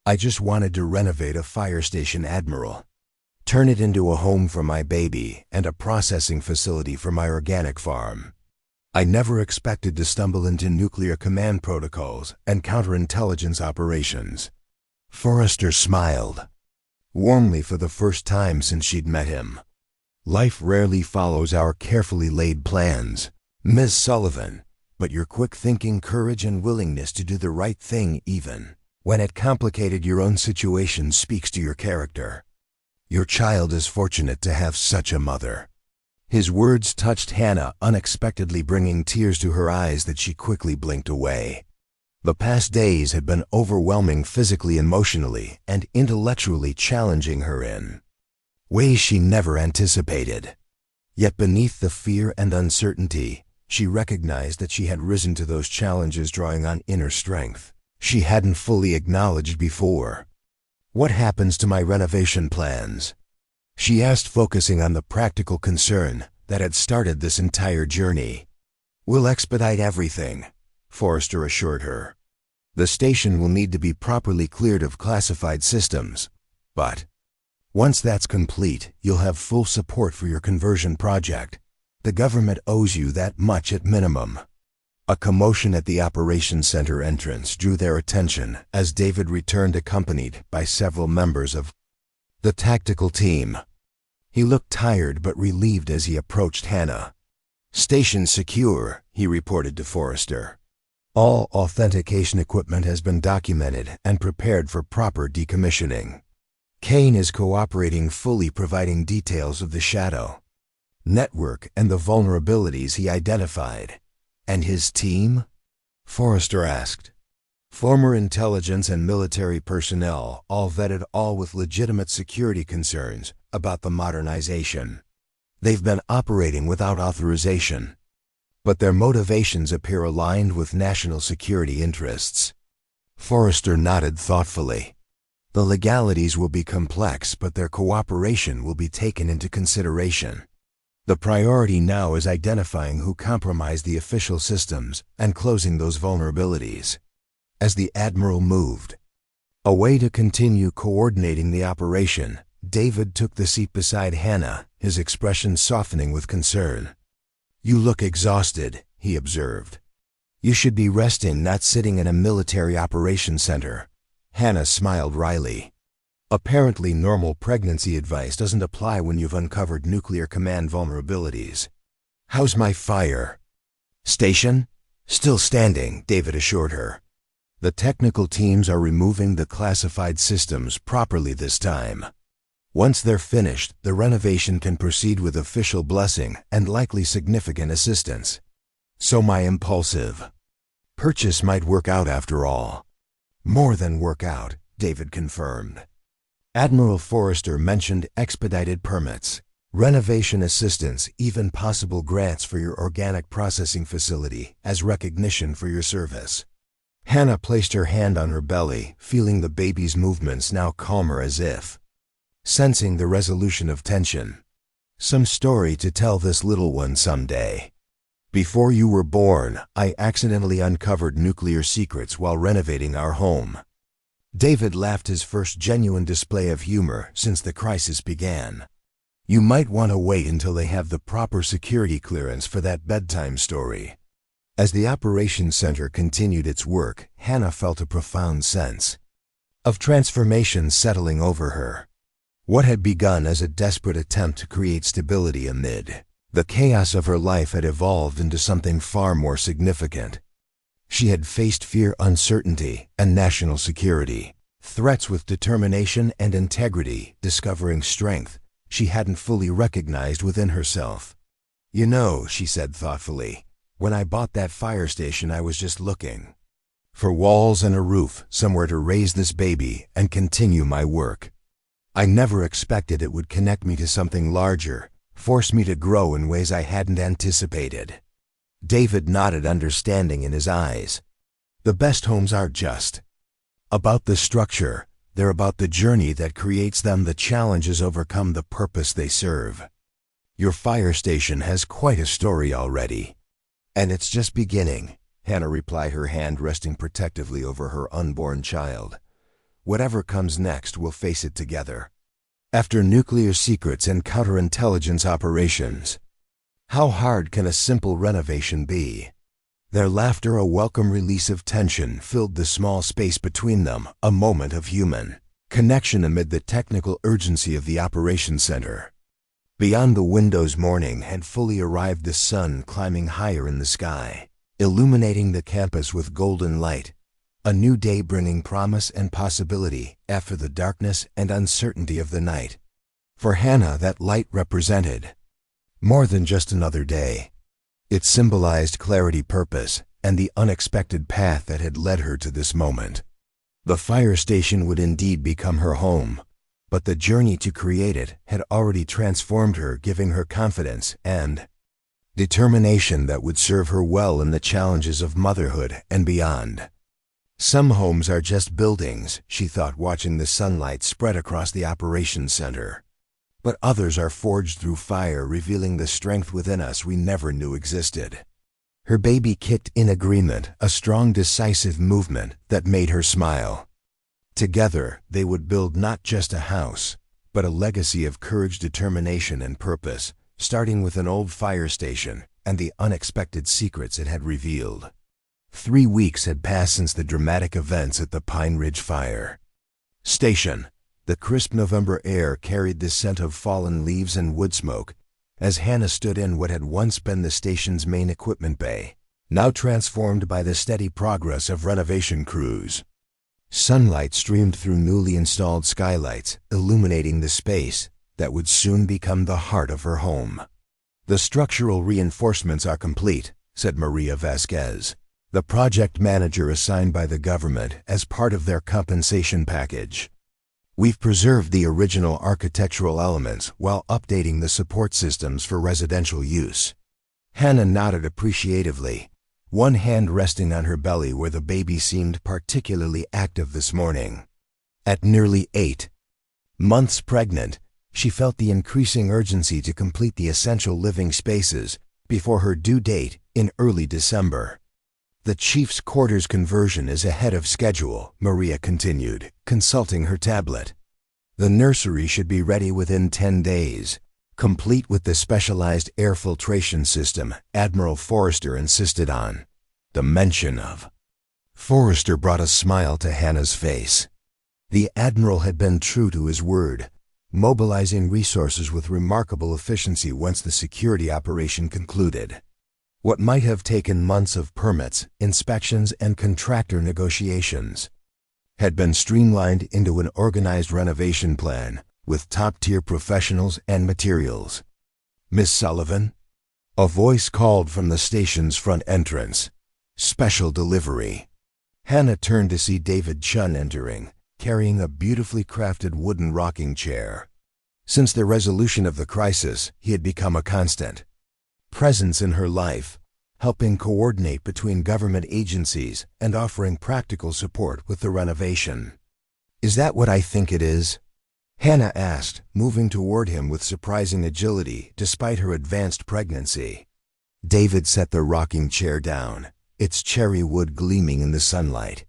"I just wanted to renovate a fire station, Admiral. Turn it into a home for my baby and a processing facility for my organic farm. I never expected to stumble into nuclear command protocols and counterintelligence operations." Forrester smiled warmly for the first time since she'd met him. "Life rarely follows our carefully laid plans, Ms. Sullivan, but your quick thinking, courage, and willingness to do the right thing even when it complicated your own situation speaks to your character. Your child is fortunate to have such a mother." His words touched Hannah, unexpectedly bringing tears to her eyes that she quickly blinked away. The past days had been overwhelming physically, emotionally, and intellectually, challenging her in ways she never anticipated. Yet beneath the fear and uncertainty, she recognized that she had risen to those challenges drawing on inner strength she hadn't fully acknowledged before. "What happens to my renovation plans?" she asked, focusing on the practical concern that had started this entire journey. "We'll expedite everything," Forrester assured her. "The station will need to be properly cleared of classified systems, but once that's complete, you'll have full support for your conversion project. The government owes you that much at minimum." A commotion at the operations center entrance drew their attention as David returned, accompanied by several members of the tactical team. He looked tired but relieved as he approached Hannah. "Station secure," he reported to Forrester. "All authentication equipment has been documented and prepared for proper decommissioning. Kane is cooperating fully, providing details of the shadow network and the vulnerabilities he identified." "And his team?" Forrester asked. "Former intelligence and military personnel, all vetted, all with legitimate security concerns about the modernization. They've been operating without authorization, but their motivations appear aligned with national security interests." Forrester nodded thoughtfully. "The legalities will be complex, but their cooperation will be taken into consideration. The priority now is identifying who compromised the official systems and closing those vulnerabilities." As the Admiral moved away to continue coordinating the operation, David took the seat beside Hannah, his expression softening with concern. "You look exhausted," he observed. "You should be resting, not sitting in a military operations center." Hannah smiled wryly. "Apparently normal pregnancy advice doesn't apply when you've uncovered nuclear command vulnerabilities." "How's my fire station?" "Still standing," David assured her. The technical teams are removing the classified systems properly this time. Once they're finished, the renovation can proceed with official blessing and likely significant assistance. So my impulsive purchase might work out after all. More than work out, David confirmed. Admiral Forrester mentioned expedited permits, renovation assistance, even possible grants for your organic processing facility as recognition for your service. Hannah placed her hand on her belly, feeling the baby's movements now calmer as if sensing the resolution of tension. Some story to tell this little one someday. Before you were born, I accidentally uncovered nuclear secrets while renovating our home. David laughed, his first genuine display of humor since the crisis began. You might want to wait until they have the proper security clearance for that bedtime story. As the operations center continued its work, Hannah felt a profound sense of transformation settling over her. What had begun as a desperate attempt to create stability amid the chaos of her life had evolved into something far more significant. She had faced fear, uncertainty, and national security, threats with determination and integrity, discovering strength she hadn't fully recognized within herself. You know, she said thoughtfully, when I bought that fire station, I was just looking for walls and a roof, somewhere to raise this baby and continue my work. I never expected it would connect me to something larger, force me to grow in ways I hadn't anticipated. David nodded, understanding in his eyes. The best homes aren't just about the structure, they're about the journey that creates them. The challenges overcome the purpose they serve. Your fire station has quite a story already. And it's just beginning, Hannah replied, her hand resting protectively over her unborn child. Whatever comes next, we'll face it together. After nuclear secrets and counterintelligence operations, how hard can a simple renovation be? Their laughter, a welcome release of tension, filled the small space between them, a moment of human connection amid the technical urgency of the operations center. Beyond the windows, morning had fully arrived, the sun climbing higher in the sky, illuminating the campus with golden light. A new day bringing promise and possibility after the darkness and uncertainty of the night. For Hannah, that light represented more than just another day. It symbolized clarity, purpose, and the unexpected path that had led her to this moment. The fire station would indeed become her home, but the journey to create it had already transformed her, giving her confidence and determination that would serve her well in the challenges of motherhood and beyond. Some homes are just buildings, she thought, watching the sunlight spread across the operations center. But others are forged through fire, revealing the strength within us we never knew existed. Her baby kicked in agreement, a strong, decisive movement that made her smile. Together, they would build not just a house, but a legacy of courage, determination, and purpose, starting with an old fire station and the unexpected secrets it had revealed. 3 weeks had passed since the dramatic events at the Pine Ridge Fire Station. The crisp November air carried the scent of fallen leaves and wood smoke as Hannah stood in what had once been the station's main equipment bay, now transformed by the steady progress of renovation crews. Sunlight streamed through newly installed skylights, illuminating the space that would soon become the heart of her home. The structural reinforcements are complete, said Maria Vasquez, the project manager assigned by the government as part of their compensation package. We've preserved the original architectural elements while updating the support systems for residential use. Hannah nodded appreciatively, one hand resting on her belly where the baby seemed particularly active this morning. At nearly 8 months pregnant, she felt the increasing urgency to complete the essential living spaces before her due date in early December. The chief's quarters conversion is ahead of schedule, Maria continued, consulting her tablet. The nursery should be ready within 10 days, complete with the specialized air filtration system Admiral Forrester insisted on. The mention of Forrester brought a smile to Hannah's face. The Admiral had been true to his word, mobilizing resources with remarkable efficiency once the security operation concluded. What might have taken months of permits, inspections, and contractor negotiations had been streamlined into an organized renovation plan with top-tier professionals and materials. "Miss Sullivan?" A voice called from the station's front entrance. "Special delivery." Hannah turned to see David Chun entering, carrying a beautifully crafted wooden rocking chair. Since the resolution of the crisis, he had become a constant presence in her life, helping coordinate between government agencies and offering practical support with the renovation. "Is that what I think it is?" Hannah asked, moving toward him with surprising agility despite her advanced pregnancy. David set the rocking chair down, its cherry wood gleaming in the sunlight.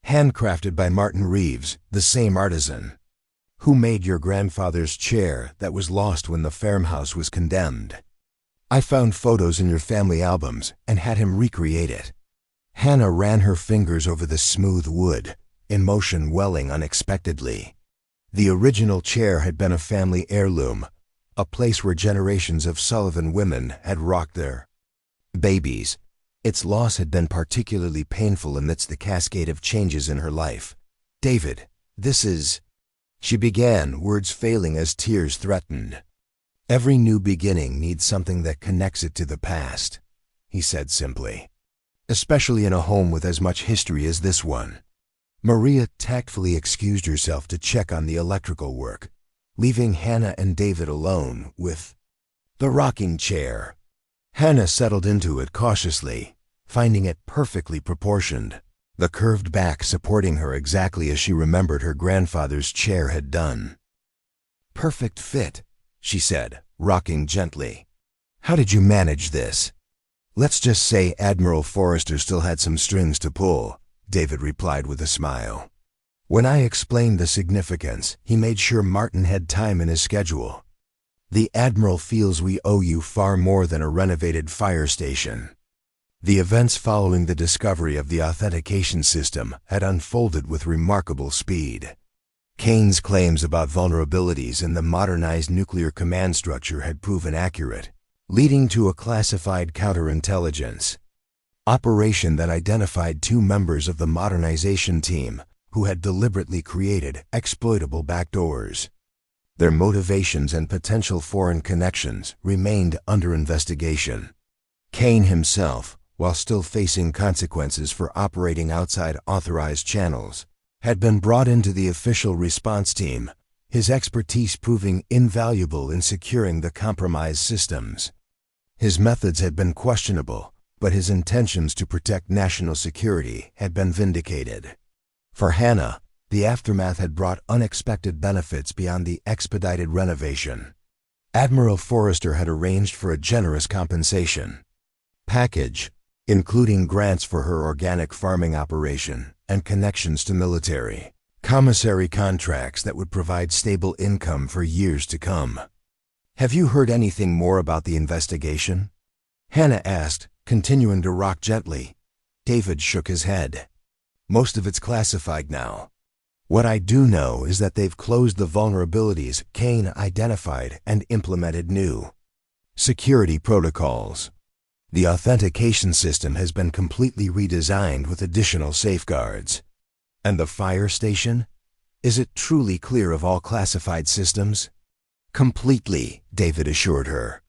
"Handcrafted by Martin Reeves, the same artisan who made your grandfather's chair that was lost when the farmhouse was condemned. I found photos in your family albums and had him recreate it." Hannah ran her fingers over the smooth wood, emotion welling unexpectedly. The original chair had been a family heirloom, a place where generations of Sullivan women had rocked their babies. Its loss had been particularly painful amidst the cascade of changes in her life. "David, this is—" she began, words failing as tears threatened. "Every new beginning needs something that connects it to the past," he said simply. "Especially in a home with as much history as this one." Maria tactfully excused herself to check on the electrical work, leaving Hannah and David alone with the rocking chair. Hannah settled into it cautiously, finding it perfectly proportioned, the curved back supporting her exactly as she remembered her grandfather's chair had done. "Perfect fit," she said, rocking gently. "How did you manage this?" "Let's just say Admiral Forrester still had some strings to pull," David replied with a smile. "When I explained the significance, he made sure Martin had time in his schedule. The Admiral feels we owe you far more than a renovated fire station." The events following the discovery of the authentication system had unfolded with remarkable speed. Kane's claims about vulnerabilities in the modernized nuclear command structure had proven accurate, leading to a classified counterintelligence operation that identified 2 members of the modernization team who had deliberately created exploitable backdoors. Their motivations and potential foreign connections remained under investigation. Kane himself, while still facing consequences for operating outside authorized channels, had been brought into the official response team, his expertise proving invaluable in securing the compromised systems. His methods had been questionable, but his intentions to protect national security had been vindicated. For Hannah, the aftermath had brought unexpected benefits beyond the expedited renovation. Admiral Forrester had arranged for a generous compensation package, including grants for her organic farming operation and connections to military commissary contracts that would provide stable income for years to come. "Have you heard anything more about the investigation?" Hannah asked, continuing to rock gently. David shook his head. "Most of it's classified now. What I do know is that they've closed the vulnerabilities Kane identified and implemented new security protocols. The authentication system has been completely redesigned with additional safeguards. And the fire station? Is it truly clear of all classified systems?" "Completely," David assured her.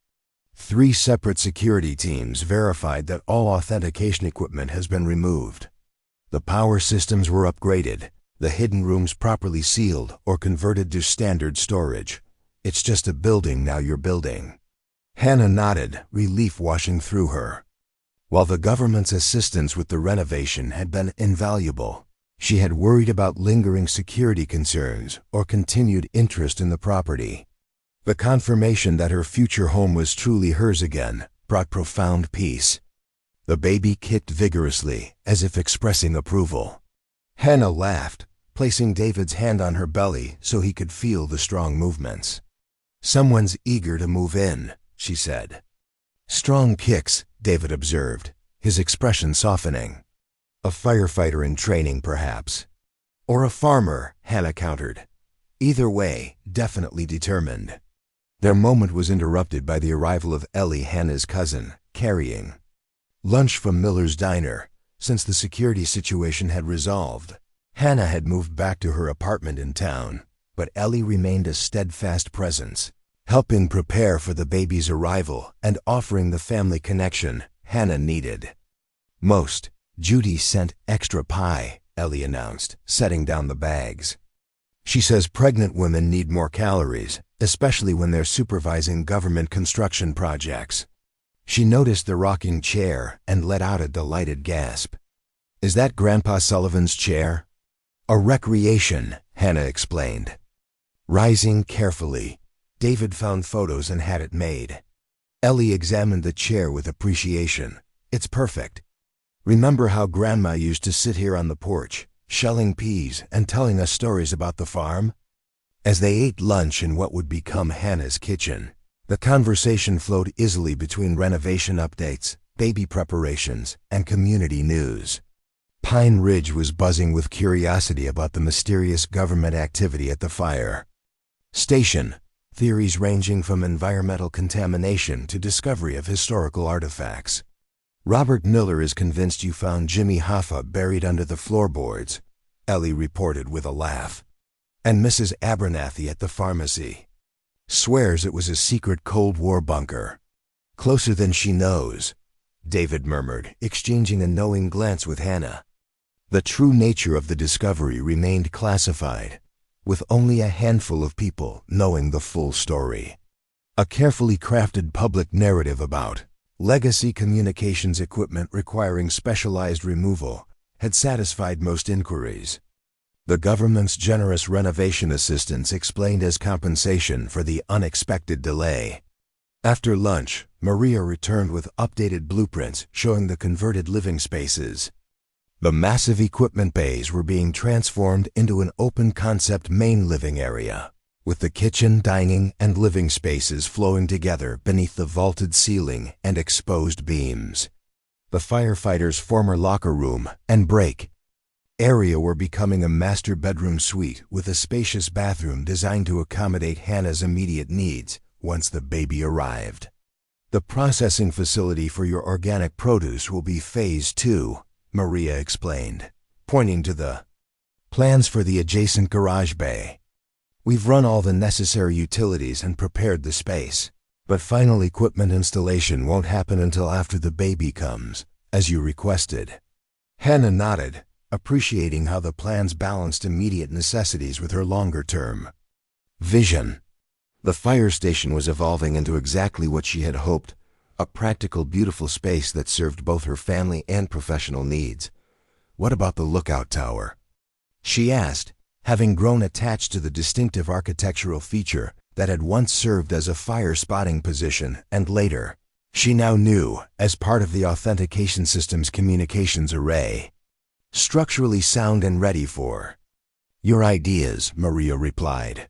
3 separate security teams verified that all authentication equipment has been removed. The power systems were upgraded, the hidden rooms properly sealed or converted to standard storage. It's just a building now you're building. Hannah nodded, relief washing through her. While the government's assistance with the renovation had been invaluable, she had worried about lingering security concerns or continued interest in the property. The confirmation that her future home was truly hers again brought profound peace. The baby kicked vigorously, as if expressing approval. Hannah laughed, placing David's hand on her belly so he could feel the strong movements. "Someone's eager to move in," she said. "Strong kicks," David observed, his expression softening. "A firefighter in training, perhaps." "Or a farmer," Hannah countered. "Either way, definitely determined." Their moment was interrupted by the arrival of Ellie, Hannah's cousin, carrying Lunch from Miller's diner. Since the security situation had resolved, Hannah had moved back to her apartment in town, but Ellie remained a steadfast presence, helping prepare for the baby's arrival and offering the family connection Hannah needed most. "Judy sent extra pie," Ellie announced, setting down the bags. "She says pregnant women need more calories, especially when they're supervising government construction projects." She noticed the rocking chair and let out a delighted gasp. "Is that Grandpa Sullivan's chair?" "A recreation," Hannah explained. Rising carefully, David found photos and had it made. Ellie examined the chair with appreciation. "It's perfect. Remember how Grandma used to sit here on the porch, shelling peas and telling us stories about the farm?" As they ate lunch in what would become Hannah's kitchen, the conversation flowed easily between renovation updates, baby preparations, and community news. Pine Ridge was buzzing with curiosity about the mysterious government activity at the fire station, theories ranging from environmental contamination to discovery of historical artifacts. "Robert Miller is convinced you found Jimmy Hoffa buried under the floorboards," Ellie reported with a laugh. "And Mrs. Abernathy at the pharmacy swears it was a secret Cold War bunker." "Closer than she knows," David murmured, exchanging a knowing glance with Hannah. The true nature of the discovery remained classified, with only a handful of people knowing the full story. A carefully crafted public narrative about legacy communications equipment requiring specialized removal had satisfied most inquiries. The government's generous renovation assistance explained as compensation for the unexpected delay. After lunch, Maria returned with updated blueprints showing the converted living spaces. The massive equipment bays were being transformed into an open-concept main living area, with the kitchen, dining, and living spaces flowing together beneath the vaulted ceiling and exposed beams. The firefighters' former locker room and break area were becoming a master bedroom suite with a spacious bathroom designed to accommodate Hannah's immediate needs once the baby arrived. "The processing facility for your organic produce will be Phase 2, Maria explained, pointing to the plans for the adjacent garage bay. "We've run all the necessary utilities and prepared the space, but final equipment installation won't happen until after the baby comes, as you requested." Hannah nodded, appreciating how the plans balanced immediate necessities with her longer-term vision. The fire station was evolving into exactly what she had hoped, a practical, beautiful space that served both her family and professional needs. "What about the lookout tower?" she asked, having grown attached to the distinctive architectural feature that had once served as a fire spotting position and later, she now knew, as part of the authentication system's communications array. "Structurally sound and ready for your ideas," Maria replied.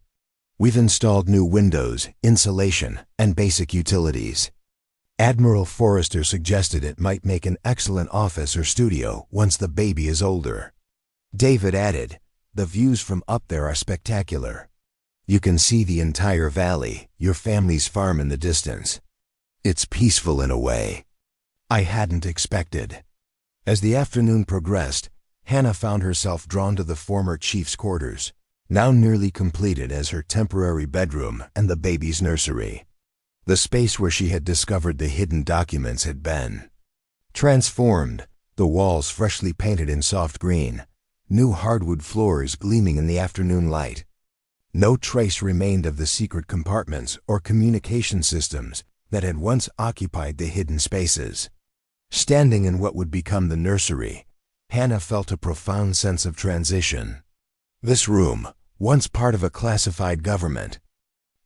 "We've installed new windows, insulation, and basic utilities. Admiral Forrester suggested it might make an excellent office or studio once the baby is older." David added, "The views from up there are spectacular. You can see the entire valley, your family's farm in the distance. It's peaceful in a way I hadn't expected." As the afternoon progressed, Hannah found herself drawn to the former chief's quarters, now nearly completed as her temporary bedroom and the baby's nursery. The space where she had discovered the hidden documents had been transformed, the walls freshly painted in soft green, new hardwood floors gleaming in the afternoon light. No trace remained of the secret compartments or communication systems that had once occupied the hidden spaces. Standing in what would become the nursery, Hannah felt a profound sense of transition. This room, once part of a classified government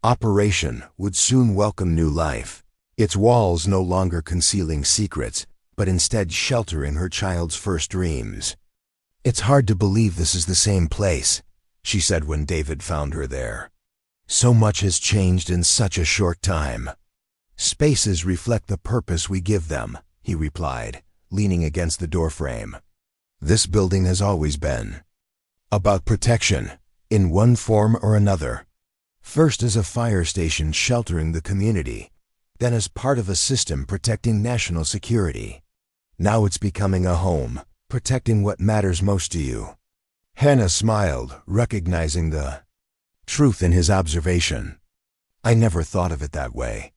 operation, would soon welcome new life, its walls no longer concealing secrets, but instead sheltering her child's first dreams. "It's hard to believe this is the same place," she said when David found her there. "So much has changed in such a short time." "Spaces reflect the purpose we give them," he replied, leaning against the doorframe. "This building has always been about protection, in one form or another. First as a fire station sheltering the community, then as part of a system protecting national security. Now it's becoming a home, protecting what matters most to you. Hannah smiled, recognizing the truth in his observation. I never thought of it that way.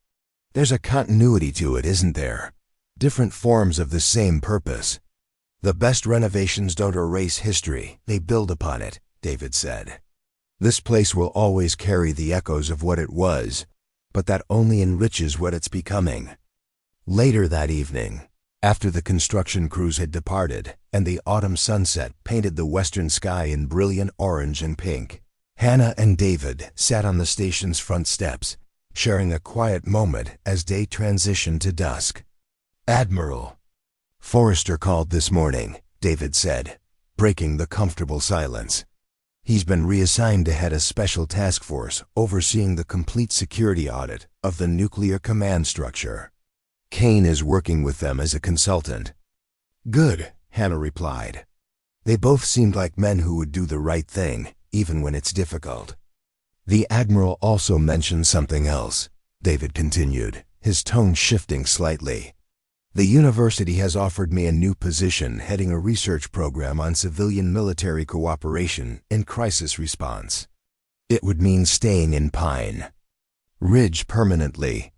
There's a continuity to it, isn't there? Different forms of the same purpose. The best renovations don't erase history, they build upon it, David said. This place will always carry the echoes of what it was, but that only enriches what it's becoming. Later that evening, after the construction crews had departed and the autumn sunset painted the western sky in brilliant orange and pink, Hannah and David sat on the station's front steps, sharing a quiet moment as day transitioned to dusk. Admiral Forrester called this morning, David said, breaking the comfortable silence. He's been reassigned to head a special task force overseeing the complete security audit of the nuclear command structure. Kane is working with them as a consultant. Good, Hannah replied. They both seemed like men who would do the right thing, even when it's difficult. The Admiral also mentioned something else, David continued, his tone shifting slightly. The university has offered me a new position heading a research program on civilian-military cooperation in crisis response. It would mean staying in Pine Ridge permanently.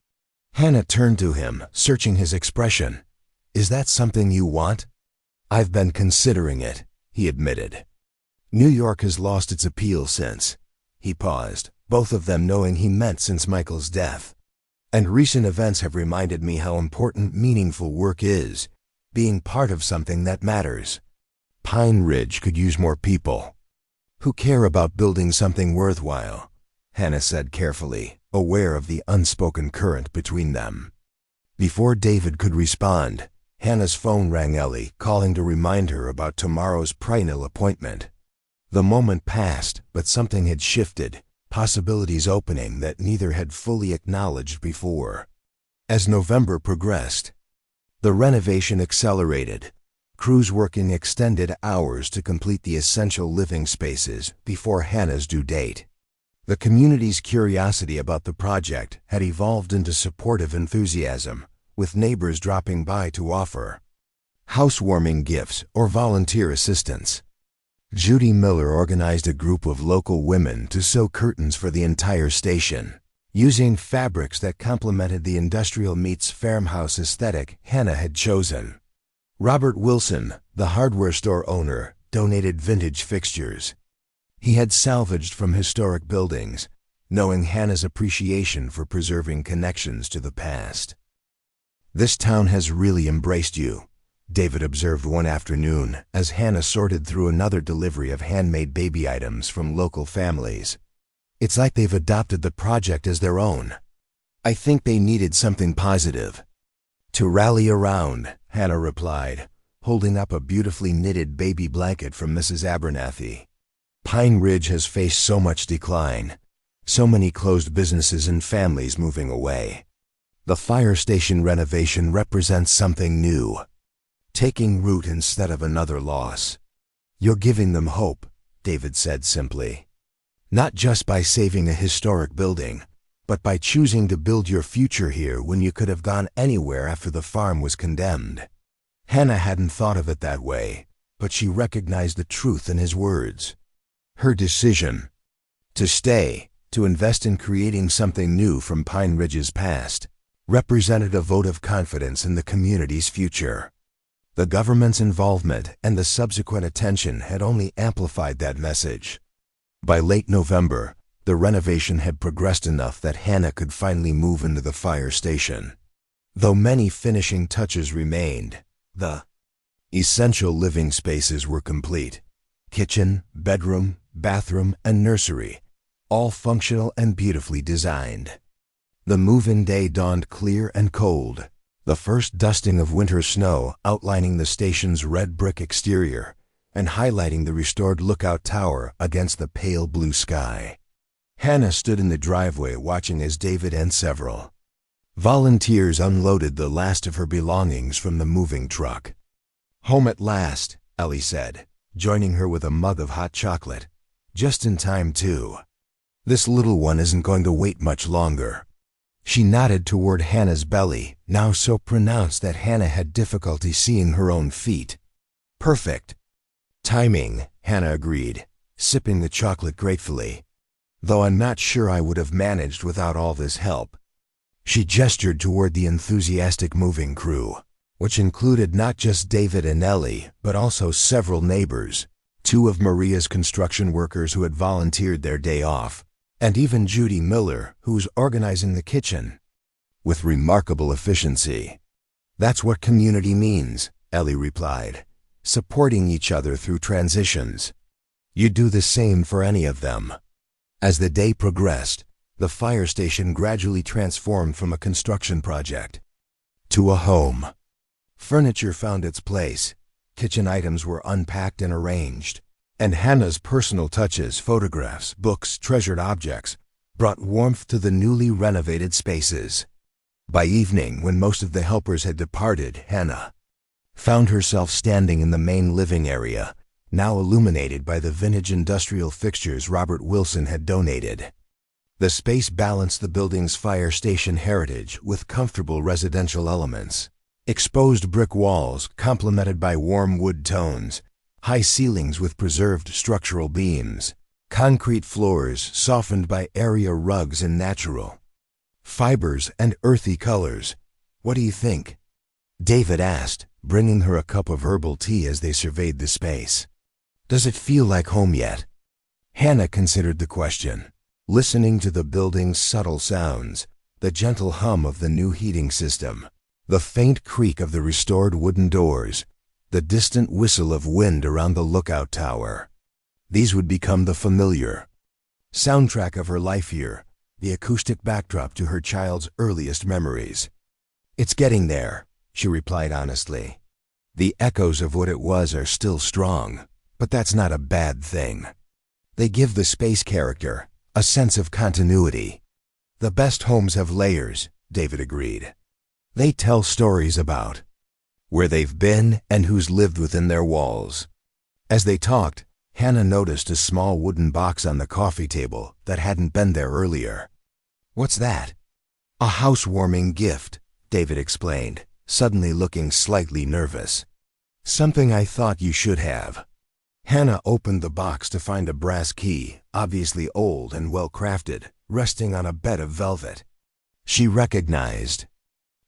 Hannah turned to him, searching his expression. Is that something you want? I've been considering it, he admitted. New York has lost its appeal since. He paused, both of them knowing he meant since Michael's death. And recent events have reminded me how important meaningful work is, being part of something that matters. Pine Ridge could use more people who care about building something worthwhile, Hannah said carefully, aware of the unspoken current between them. Before David could respond, Hannah's phone rang Ellie, calling to remind her about tomorrow's prenatal appointment. The moment passed, but something had shifted, possibilities opening that neither had fully acknowledged before. As November progressed, the renovation accelerated, crews working extended hours to complete the essential living spaces before Hannah's due date. The community's curiosity about the project had evolved into supportive enthusiasm, with neighbors dropping by to offer housewarming gifts or volunteer assistance. Judy Miller organized a group of local women to sew curtains for the entire station, using fabrics that complemented the industrial meets farmhouse aesthetic Hannah had chosen. Robert Wilson, the hardware store owner, donated vintage fixtures he had salvaged from historic buildings, knowing Hannah's appreciation for preserving connections to the past. This town has really embraced you, David observed one afternoon as Hannah sorted through another delivery of handmade baby items from local families. It's like they've adopted the project as their own. I think they needed something positive to rally around, Hannah replied, holding up a beautifully knitted baby blanket from Mrs. Abernathy. Pine Ridge has faced so much decline, so many closed businesses and families moving away. The fire station renovation represents something new, taking root instead of another loss. You're giving them hope, David said simply. Not just by saving a historic building, but by choosing to build your future here when you could have gone anywhere after the farm was condemned. Hannah hadn't thought of it that way, but she recognized the truth in his words. Her decision to stay, to invest in creating something new from Pine Ridge's past, represented a vote of confidence in the community's future. The government's involvement and the subsequent attention had only amplified that message. By late November, the renovation had progressed enough that Hannah could finally move into the fire station. Though many finishing touches remained, the essential living spaces were complete. Kitchen, bedroom, bathroom, and nursery, all functional and beautifully designed. The move-in day dawned clear and cold, the first dusting of winter snow outlining the station's red brick exterior and highlighting the restored lookout tower against the pale blue sky. Hannah stood in the driveway watching as David and several volunteers unloaded the last of her belongings from the moving truck. Home at last, Ellie said, joining her with a mug of hot chocolate. Just in time, too. This little one isn't going to wait much longer. She nodded toward Hannah's belly, now so pronounced that Hannah had difficulty seeing her own feet. Perfect timing, Hannah agreed, sipping the chocolate gratefully. Though I'm not sure I would have managed without all this help. She gestured toward the enthusiastic moving crew, which included not just David and Ellie, but also several neighbors, 2 of Maria's construction workers who had volunteered their day off, and even Judy Miller, who was organizing the kitchen. With remarkable efficiency. That's what community means, Ellie replied, supporting each other through transitions. You'd do the same for any of them. As the day progressed, the fire station gradually transformed from a construction project to a home. Furniture found its place, kitchen items were unpacked and arranged, and Hannah's personal touches, photographs, books, treasured objects, brought warmth to the newly renovated spaces. By evening, when most of the helpers had departed, Hannah found herself standing in the main living area, now illuminated by the vintage industrial fixtures Robert Wilson had donated. The space balanced the building's fire station heritage with comfortable residential elements. Exposed brick walls complemented by warm wood tones, high ceilings with preserved structural beams, concrete floors softened by area rugs and natural fibers and earthy colors. What do you think? David asked, bringing her a cup of herbal tea as they surveyed the space. Does it feel like home yet? Hannah considered the question, listening to the building's subtle sounds, the gentle hum of the new heating system, the faint creak of the restored wooden doors, the distant whistle of wind around the lookout tower. These would become the familiar soundtrack of her life here, the acoustic backdrop to her child's earliest memories. It's getting there, she replied honestly. The echoes of what it was are still strong, but that's not a bad thing. They give the space character, a sense of continuity. The best homes have layers, David agreed. They tell stories about where they've been and who's lived within their walls. As they talked, Hannah noticed a small wooden box on the coffee table that hadn't been there earlier. What's that? A housewarming gift, David explained, suddenly looking slightly nervous. Something I thought you should have. Hannah opened the box to find a brass key, obviously old and well-crafted, resting on a bed of velvet. She recognized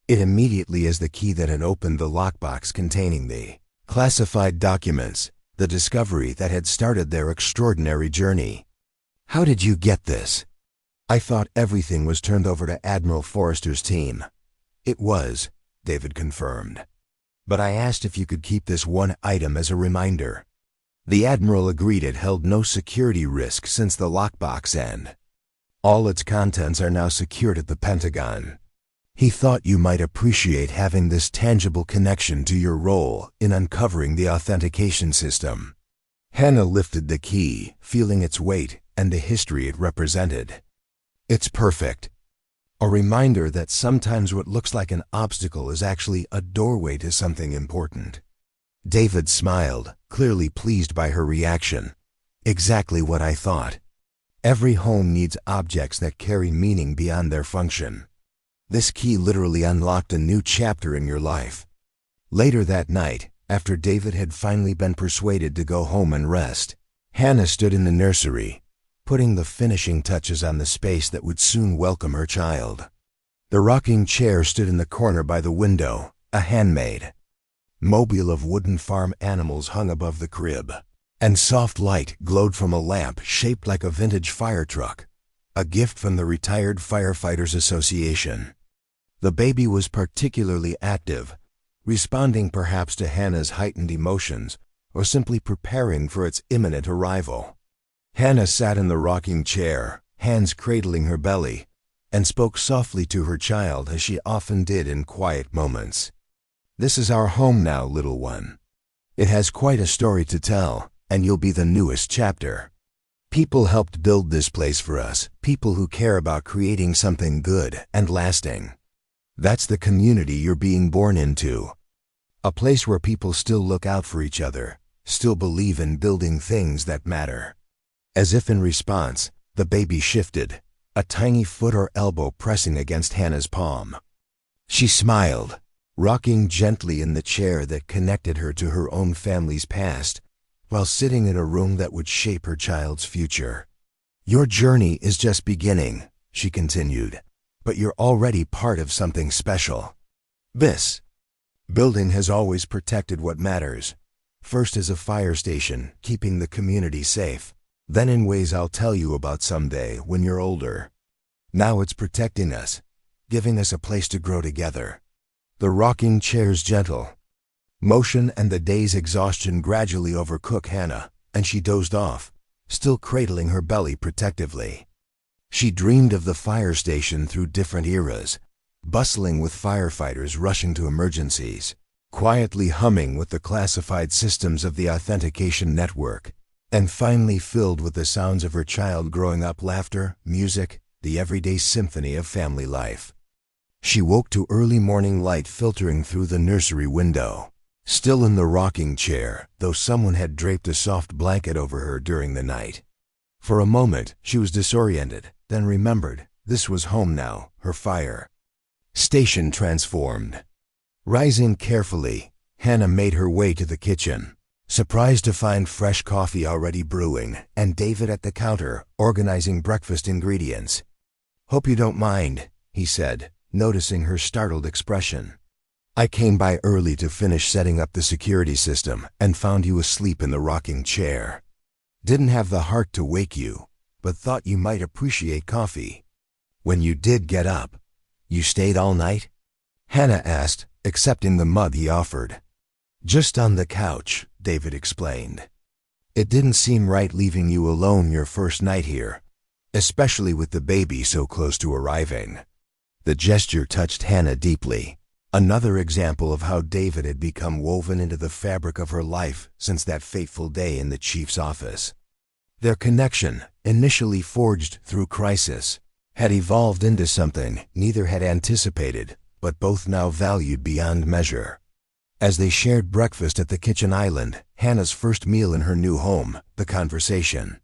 it immediately as the key that had opened the lockbox containing the classified documents, the discovery that had started their extraordinary journey. How did you get this? I thought everything was turned over to Admiral Forrester's team. It was, David confirmed. But I asked if you could keep this one item as a reminder. The Admiral agreed it held no security risk since the lockbox and all its contents are now secured at the Pentagon. He thought you might appreciate having this tangible connection to your role in uncovering the authentication system. Hannah lifted the key, feeling its weight and the history it represented. It's perfect. A reminder that sometimes what looks like an obstacle is actually a doorway to something important. David smiled, clearly pleased by her reaction. Exactly what I thought. Every home needs objects that carry meaning beyond their function. This key literally unlocked a new chapter in your life. Later that night, after David had finally been persuaded to go home and rest, Hannah stood in the nursery, putting the finishing touches on the space that would soon welcome her child. The rocking chair stood in the corner by the window, a handmade mobile of wooden farm animals hung above the crib, and soft light glowed from a lamp shaped like a vintage fire truck, a gift from the Retired Firefighters Association. The baby was particularly active, responding perhaps to Hannah's heightened emotions or simply preparing for its imminent arrival. Hannah sat in the rocking chair, hands cradling her belly, and spoke softly to her child as she often did in quiet moments. This is our home now, little one. It has quite a story to tell, and you'll be the newest chapter. People helped build this place for us, people who care about creating something good and lasting. That's the community you're being born into. A place where people still look out for each other, still believe in building things that matter. As if in response, the baby shifted, a tiny foot or elbow pressing against Hannah's palm. She smiled, rocking gently in the chair that connected her to her own family's past, while sitting in a room that would shape her child's future. "Your journey is just beginning," she continued, "but you're already part of something special. This building has always protected what matters, first as a fire station, keeping the community safe, then in ways I'll tell you about someday when you're older. Now it's protecting us, giving us a place to grow together." The rocking chair's gentle motion and the day's exhaustion gradually overtook Hannah, and she dozed off, still cradling her belly protectively. She dreamed of the fire station through different eras, bustling with firefighters rushing to emergencies, quietly humming with the classified systems of the authentication network, and finally filled with the sounds of her child growing up, laughter, music, the everyday symphony of family life. She woke to early morning light filtering through the nursery window, still in the rocking chair, though someone had draped a soft blanket over her during the night. For a moment, she was disoriented, then remembered this was home now, her fire station transformed. Rising carefully, Hannah made her way to the kitchen, surprised to find fresh coffee already brewing and David at the counter organizing breakfast ingredients. "Hope you don't mind," he said, noticing her startled expression. "I came by early to finish setting up the security system and found you asleep in the rocking chair. Didn't have the heart to wake you, but thought you might appreciate coffee. When you did get up, you stayed all night?" Hannah asked, accepting the mug he offered. "Just on the couch," David explained. "It didn't seem right leaving you alone your first night here, especially with the baby so close to arriving." The gesture touched Hannah deeply, another example of how David had become woven into the fabric of her life since that fateful day in the chief's office. Their connection, initially forged through crisis, had evolved into something neither had anticipated, but both now valued beyond measure. As they shared breakfast at the kitchen island, Hannah's first meal in her new home, the conversation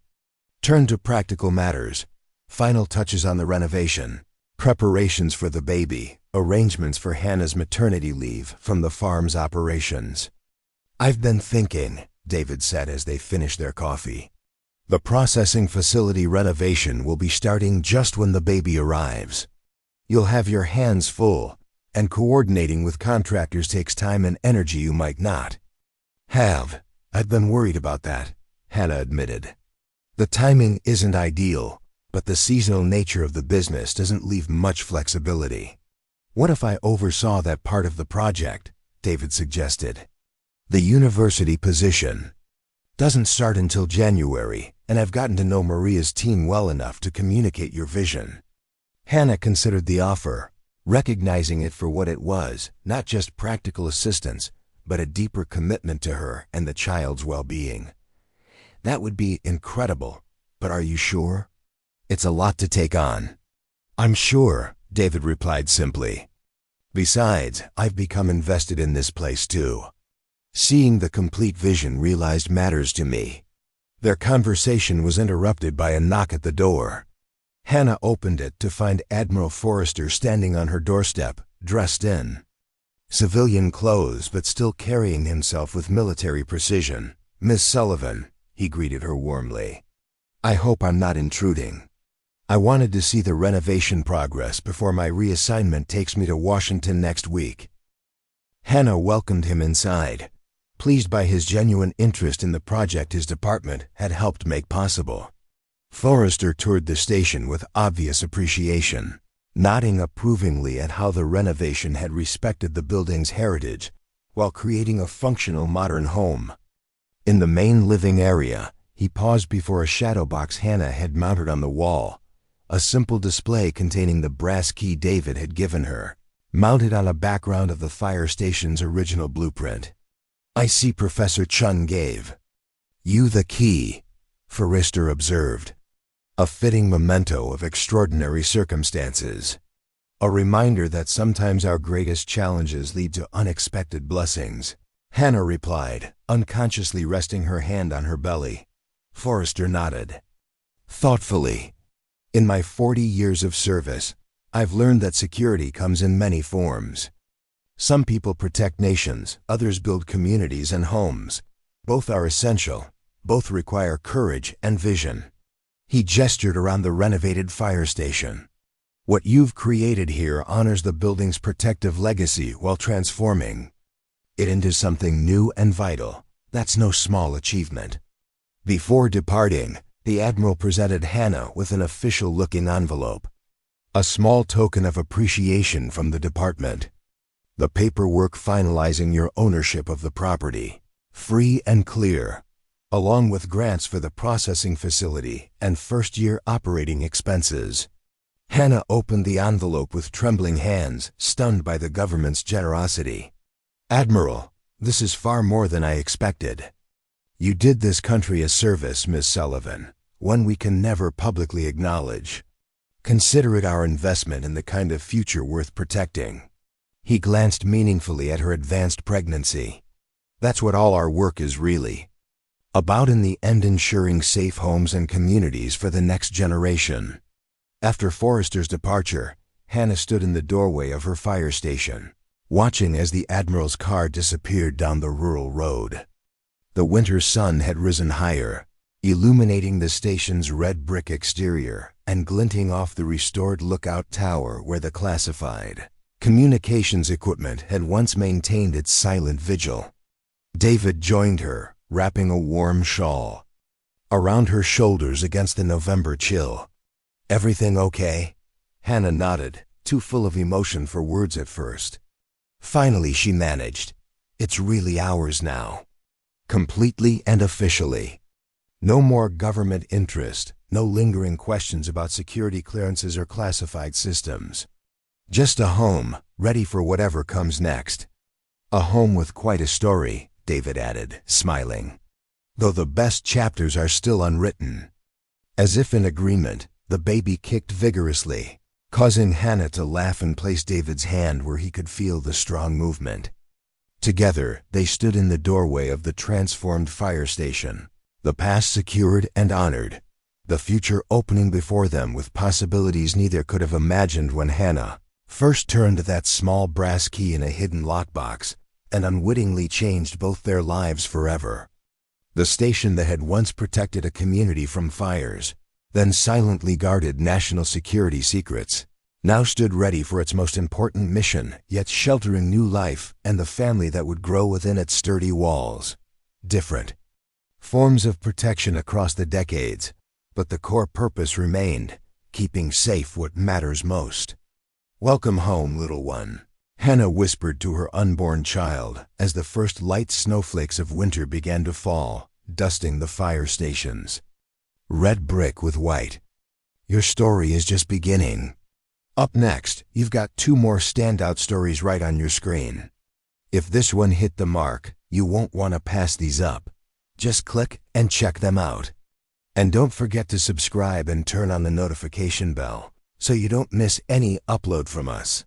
turned to practical matters, final touches on the renovation, preparations for the baby, arrangements for Hannah's maternity leave from the farm's operations. "I've been thinking," David said as they finished their coffee. "The processing facility renovation will be starting just when the baby arrives. You'll have your hands full, and coordinating with contractors takes time and energy you might not have." "I've been worried about that," Hannah admitted. "The timing isn't ideal, but the seasonal nature of the business doesn't leave much flexibility." "What if I oversaw that part of the project?" David suggested. "The university position doesn't start until January, and I've gotten to know Maria's team well enough to communicate your vision." Hannah considered the offer, recognizing it for what it was, not just practical assistance, but a deeper commitment to her and the child's well-being. "That would be incredible, but are you sure? It's a lot to take on." "I'm sure," David replied simply. "Besides, I've become invested in this place too. Seeing the complete vision realized matters to me." Their conversation was interrupted by a knock at the door. Hannah opened it to find Admiral Forrester standing on her doorstep, dressed in civilian clothes but still carrying himself with military precision. "Miss Sullivan," he greeted her warmly. "I hope I'm not intruding. I wanted to see the renovation progress before my reassignment takes me to Washington next week." Hannah welcomed him inside, pleased by his genuine interest in the project his department had helped make possible. Forrester toured the station with obvious appreciation, nodding approvingly at how the renovation had respected the building's heritage while creating a functional modern home. In the main living area, he paused before a shadow box Hannah had mounted on the wall, a simple display containing the brass key David had given her, mounted on a background of the fire station's original blueprint. "I see Professor Chun gave you the key," Forrester observed. "A fitting memento of extraordinary circumstances. A reminder that sometimes our greatest challenges lead to unexpected blessings," Hannah replied, unconsciously resting her hand on her belly. Forrester nodded thoughtfully. In my 40 years of service, I've learned that security comes in many forms. Some people protect nations, others build communities and homes. Both are essential. Both require courage and vision. He gestured around the renovated fire station. What you've created here honors the building's protective legacy while transforming it into something new and vital. That's no small achievement. Before departing, the Admiral presented Hannah with an official-looking envelope, a small token of appreciation from the department. The paperwork finalizing your ownership of the property, free and clear, along with grants for the processing facility and first-year operating expenses. Hannah opened the envelope with trembling hands, stunned by the government's generosity. "Admiral, this is far more than I expected. You did this country a service, Miss Sullivan, one we can never publicly acknowledge. Consider it our investment in the kind of future worth protecting." He glanced meaningfully at her advanced pregnancy. "That's what all our work is really about in the end, ensuring safe homes and communities for the next generation." After Forrester's departure, Hannah stood in the doorway of her fire station, watching as the Admiral's car disappeared down the rural road. The winter sun had risen higher, illuminating the station's red brick exterior and glinting off the restored lookout tower where the classified communications equipment had once maintained its silent vigil. David joined her, wrapping a warm shawl around her shoulders against the November chill. "Everything okay?" Hannah nodded, too full of emotion for words at first. Finally she managed. "It's really ours now. Completely and officially. No more government interest, no lingering questions about security clearances or classified systems. Just a home, ready for whatever comes next." "A home with quite a story," David added, smiling. "Though the best chapters are still unwritten." As if in agreement, the baby kicked vigorously, causing Hannah to laugh and place David's hand where he could feel the strong movement. Together, they stood in the doorway of the transformed fire station, the past secured and honored, the future opening before them with possibilities neither could have imagined when Hannah first turned that small brass key in a hidden lockbox and unwittingly changed both their lives forever. The station that had once protected a community from fires, then silently guarded national security secrets, now stood ready for its most important mission, yet sheltering new life and the family that would grow within its sturdy walls. Different forms of protection across the decades, but the core purpose remained, keeping safe what matters most. "Welcome home, little one," Hannah whispered to her unborn child as the first light snowflakes of winter began to fall, dusting the fire stations. Red brick with white. "Your story is just beginning. Up next, you've got 2 more standout stories right on your screen. If this one hit the mark, you won't want to pass these up. Just click and check them out. And don't forget to subscribe and turn on the notification bell so you don't miss any upload from us."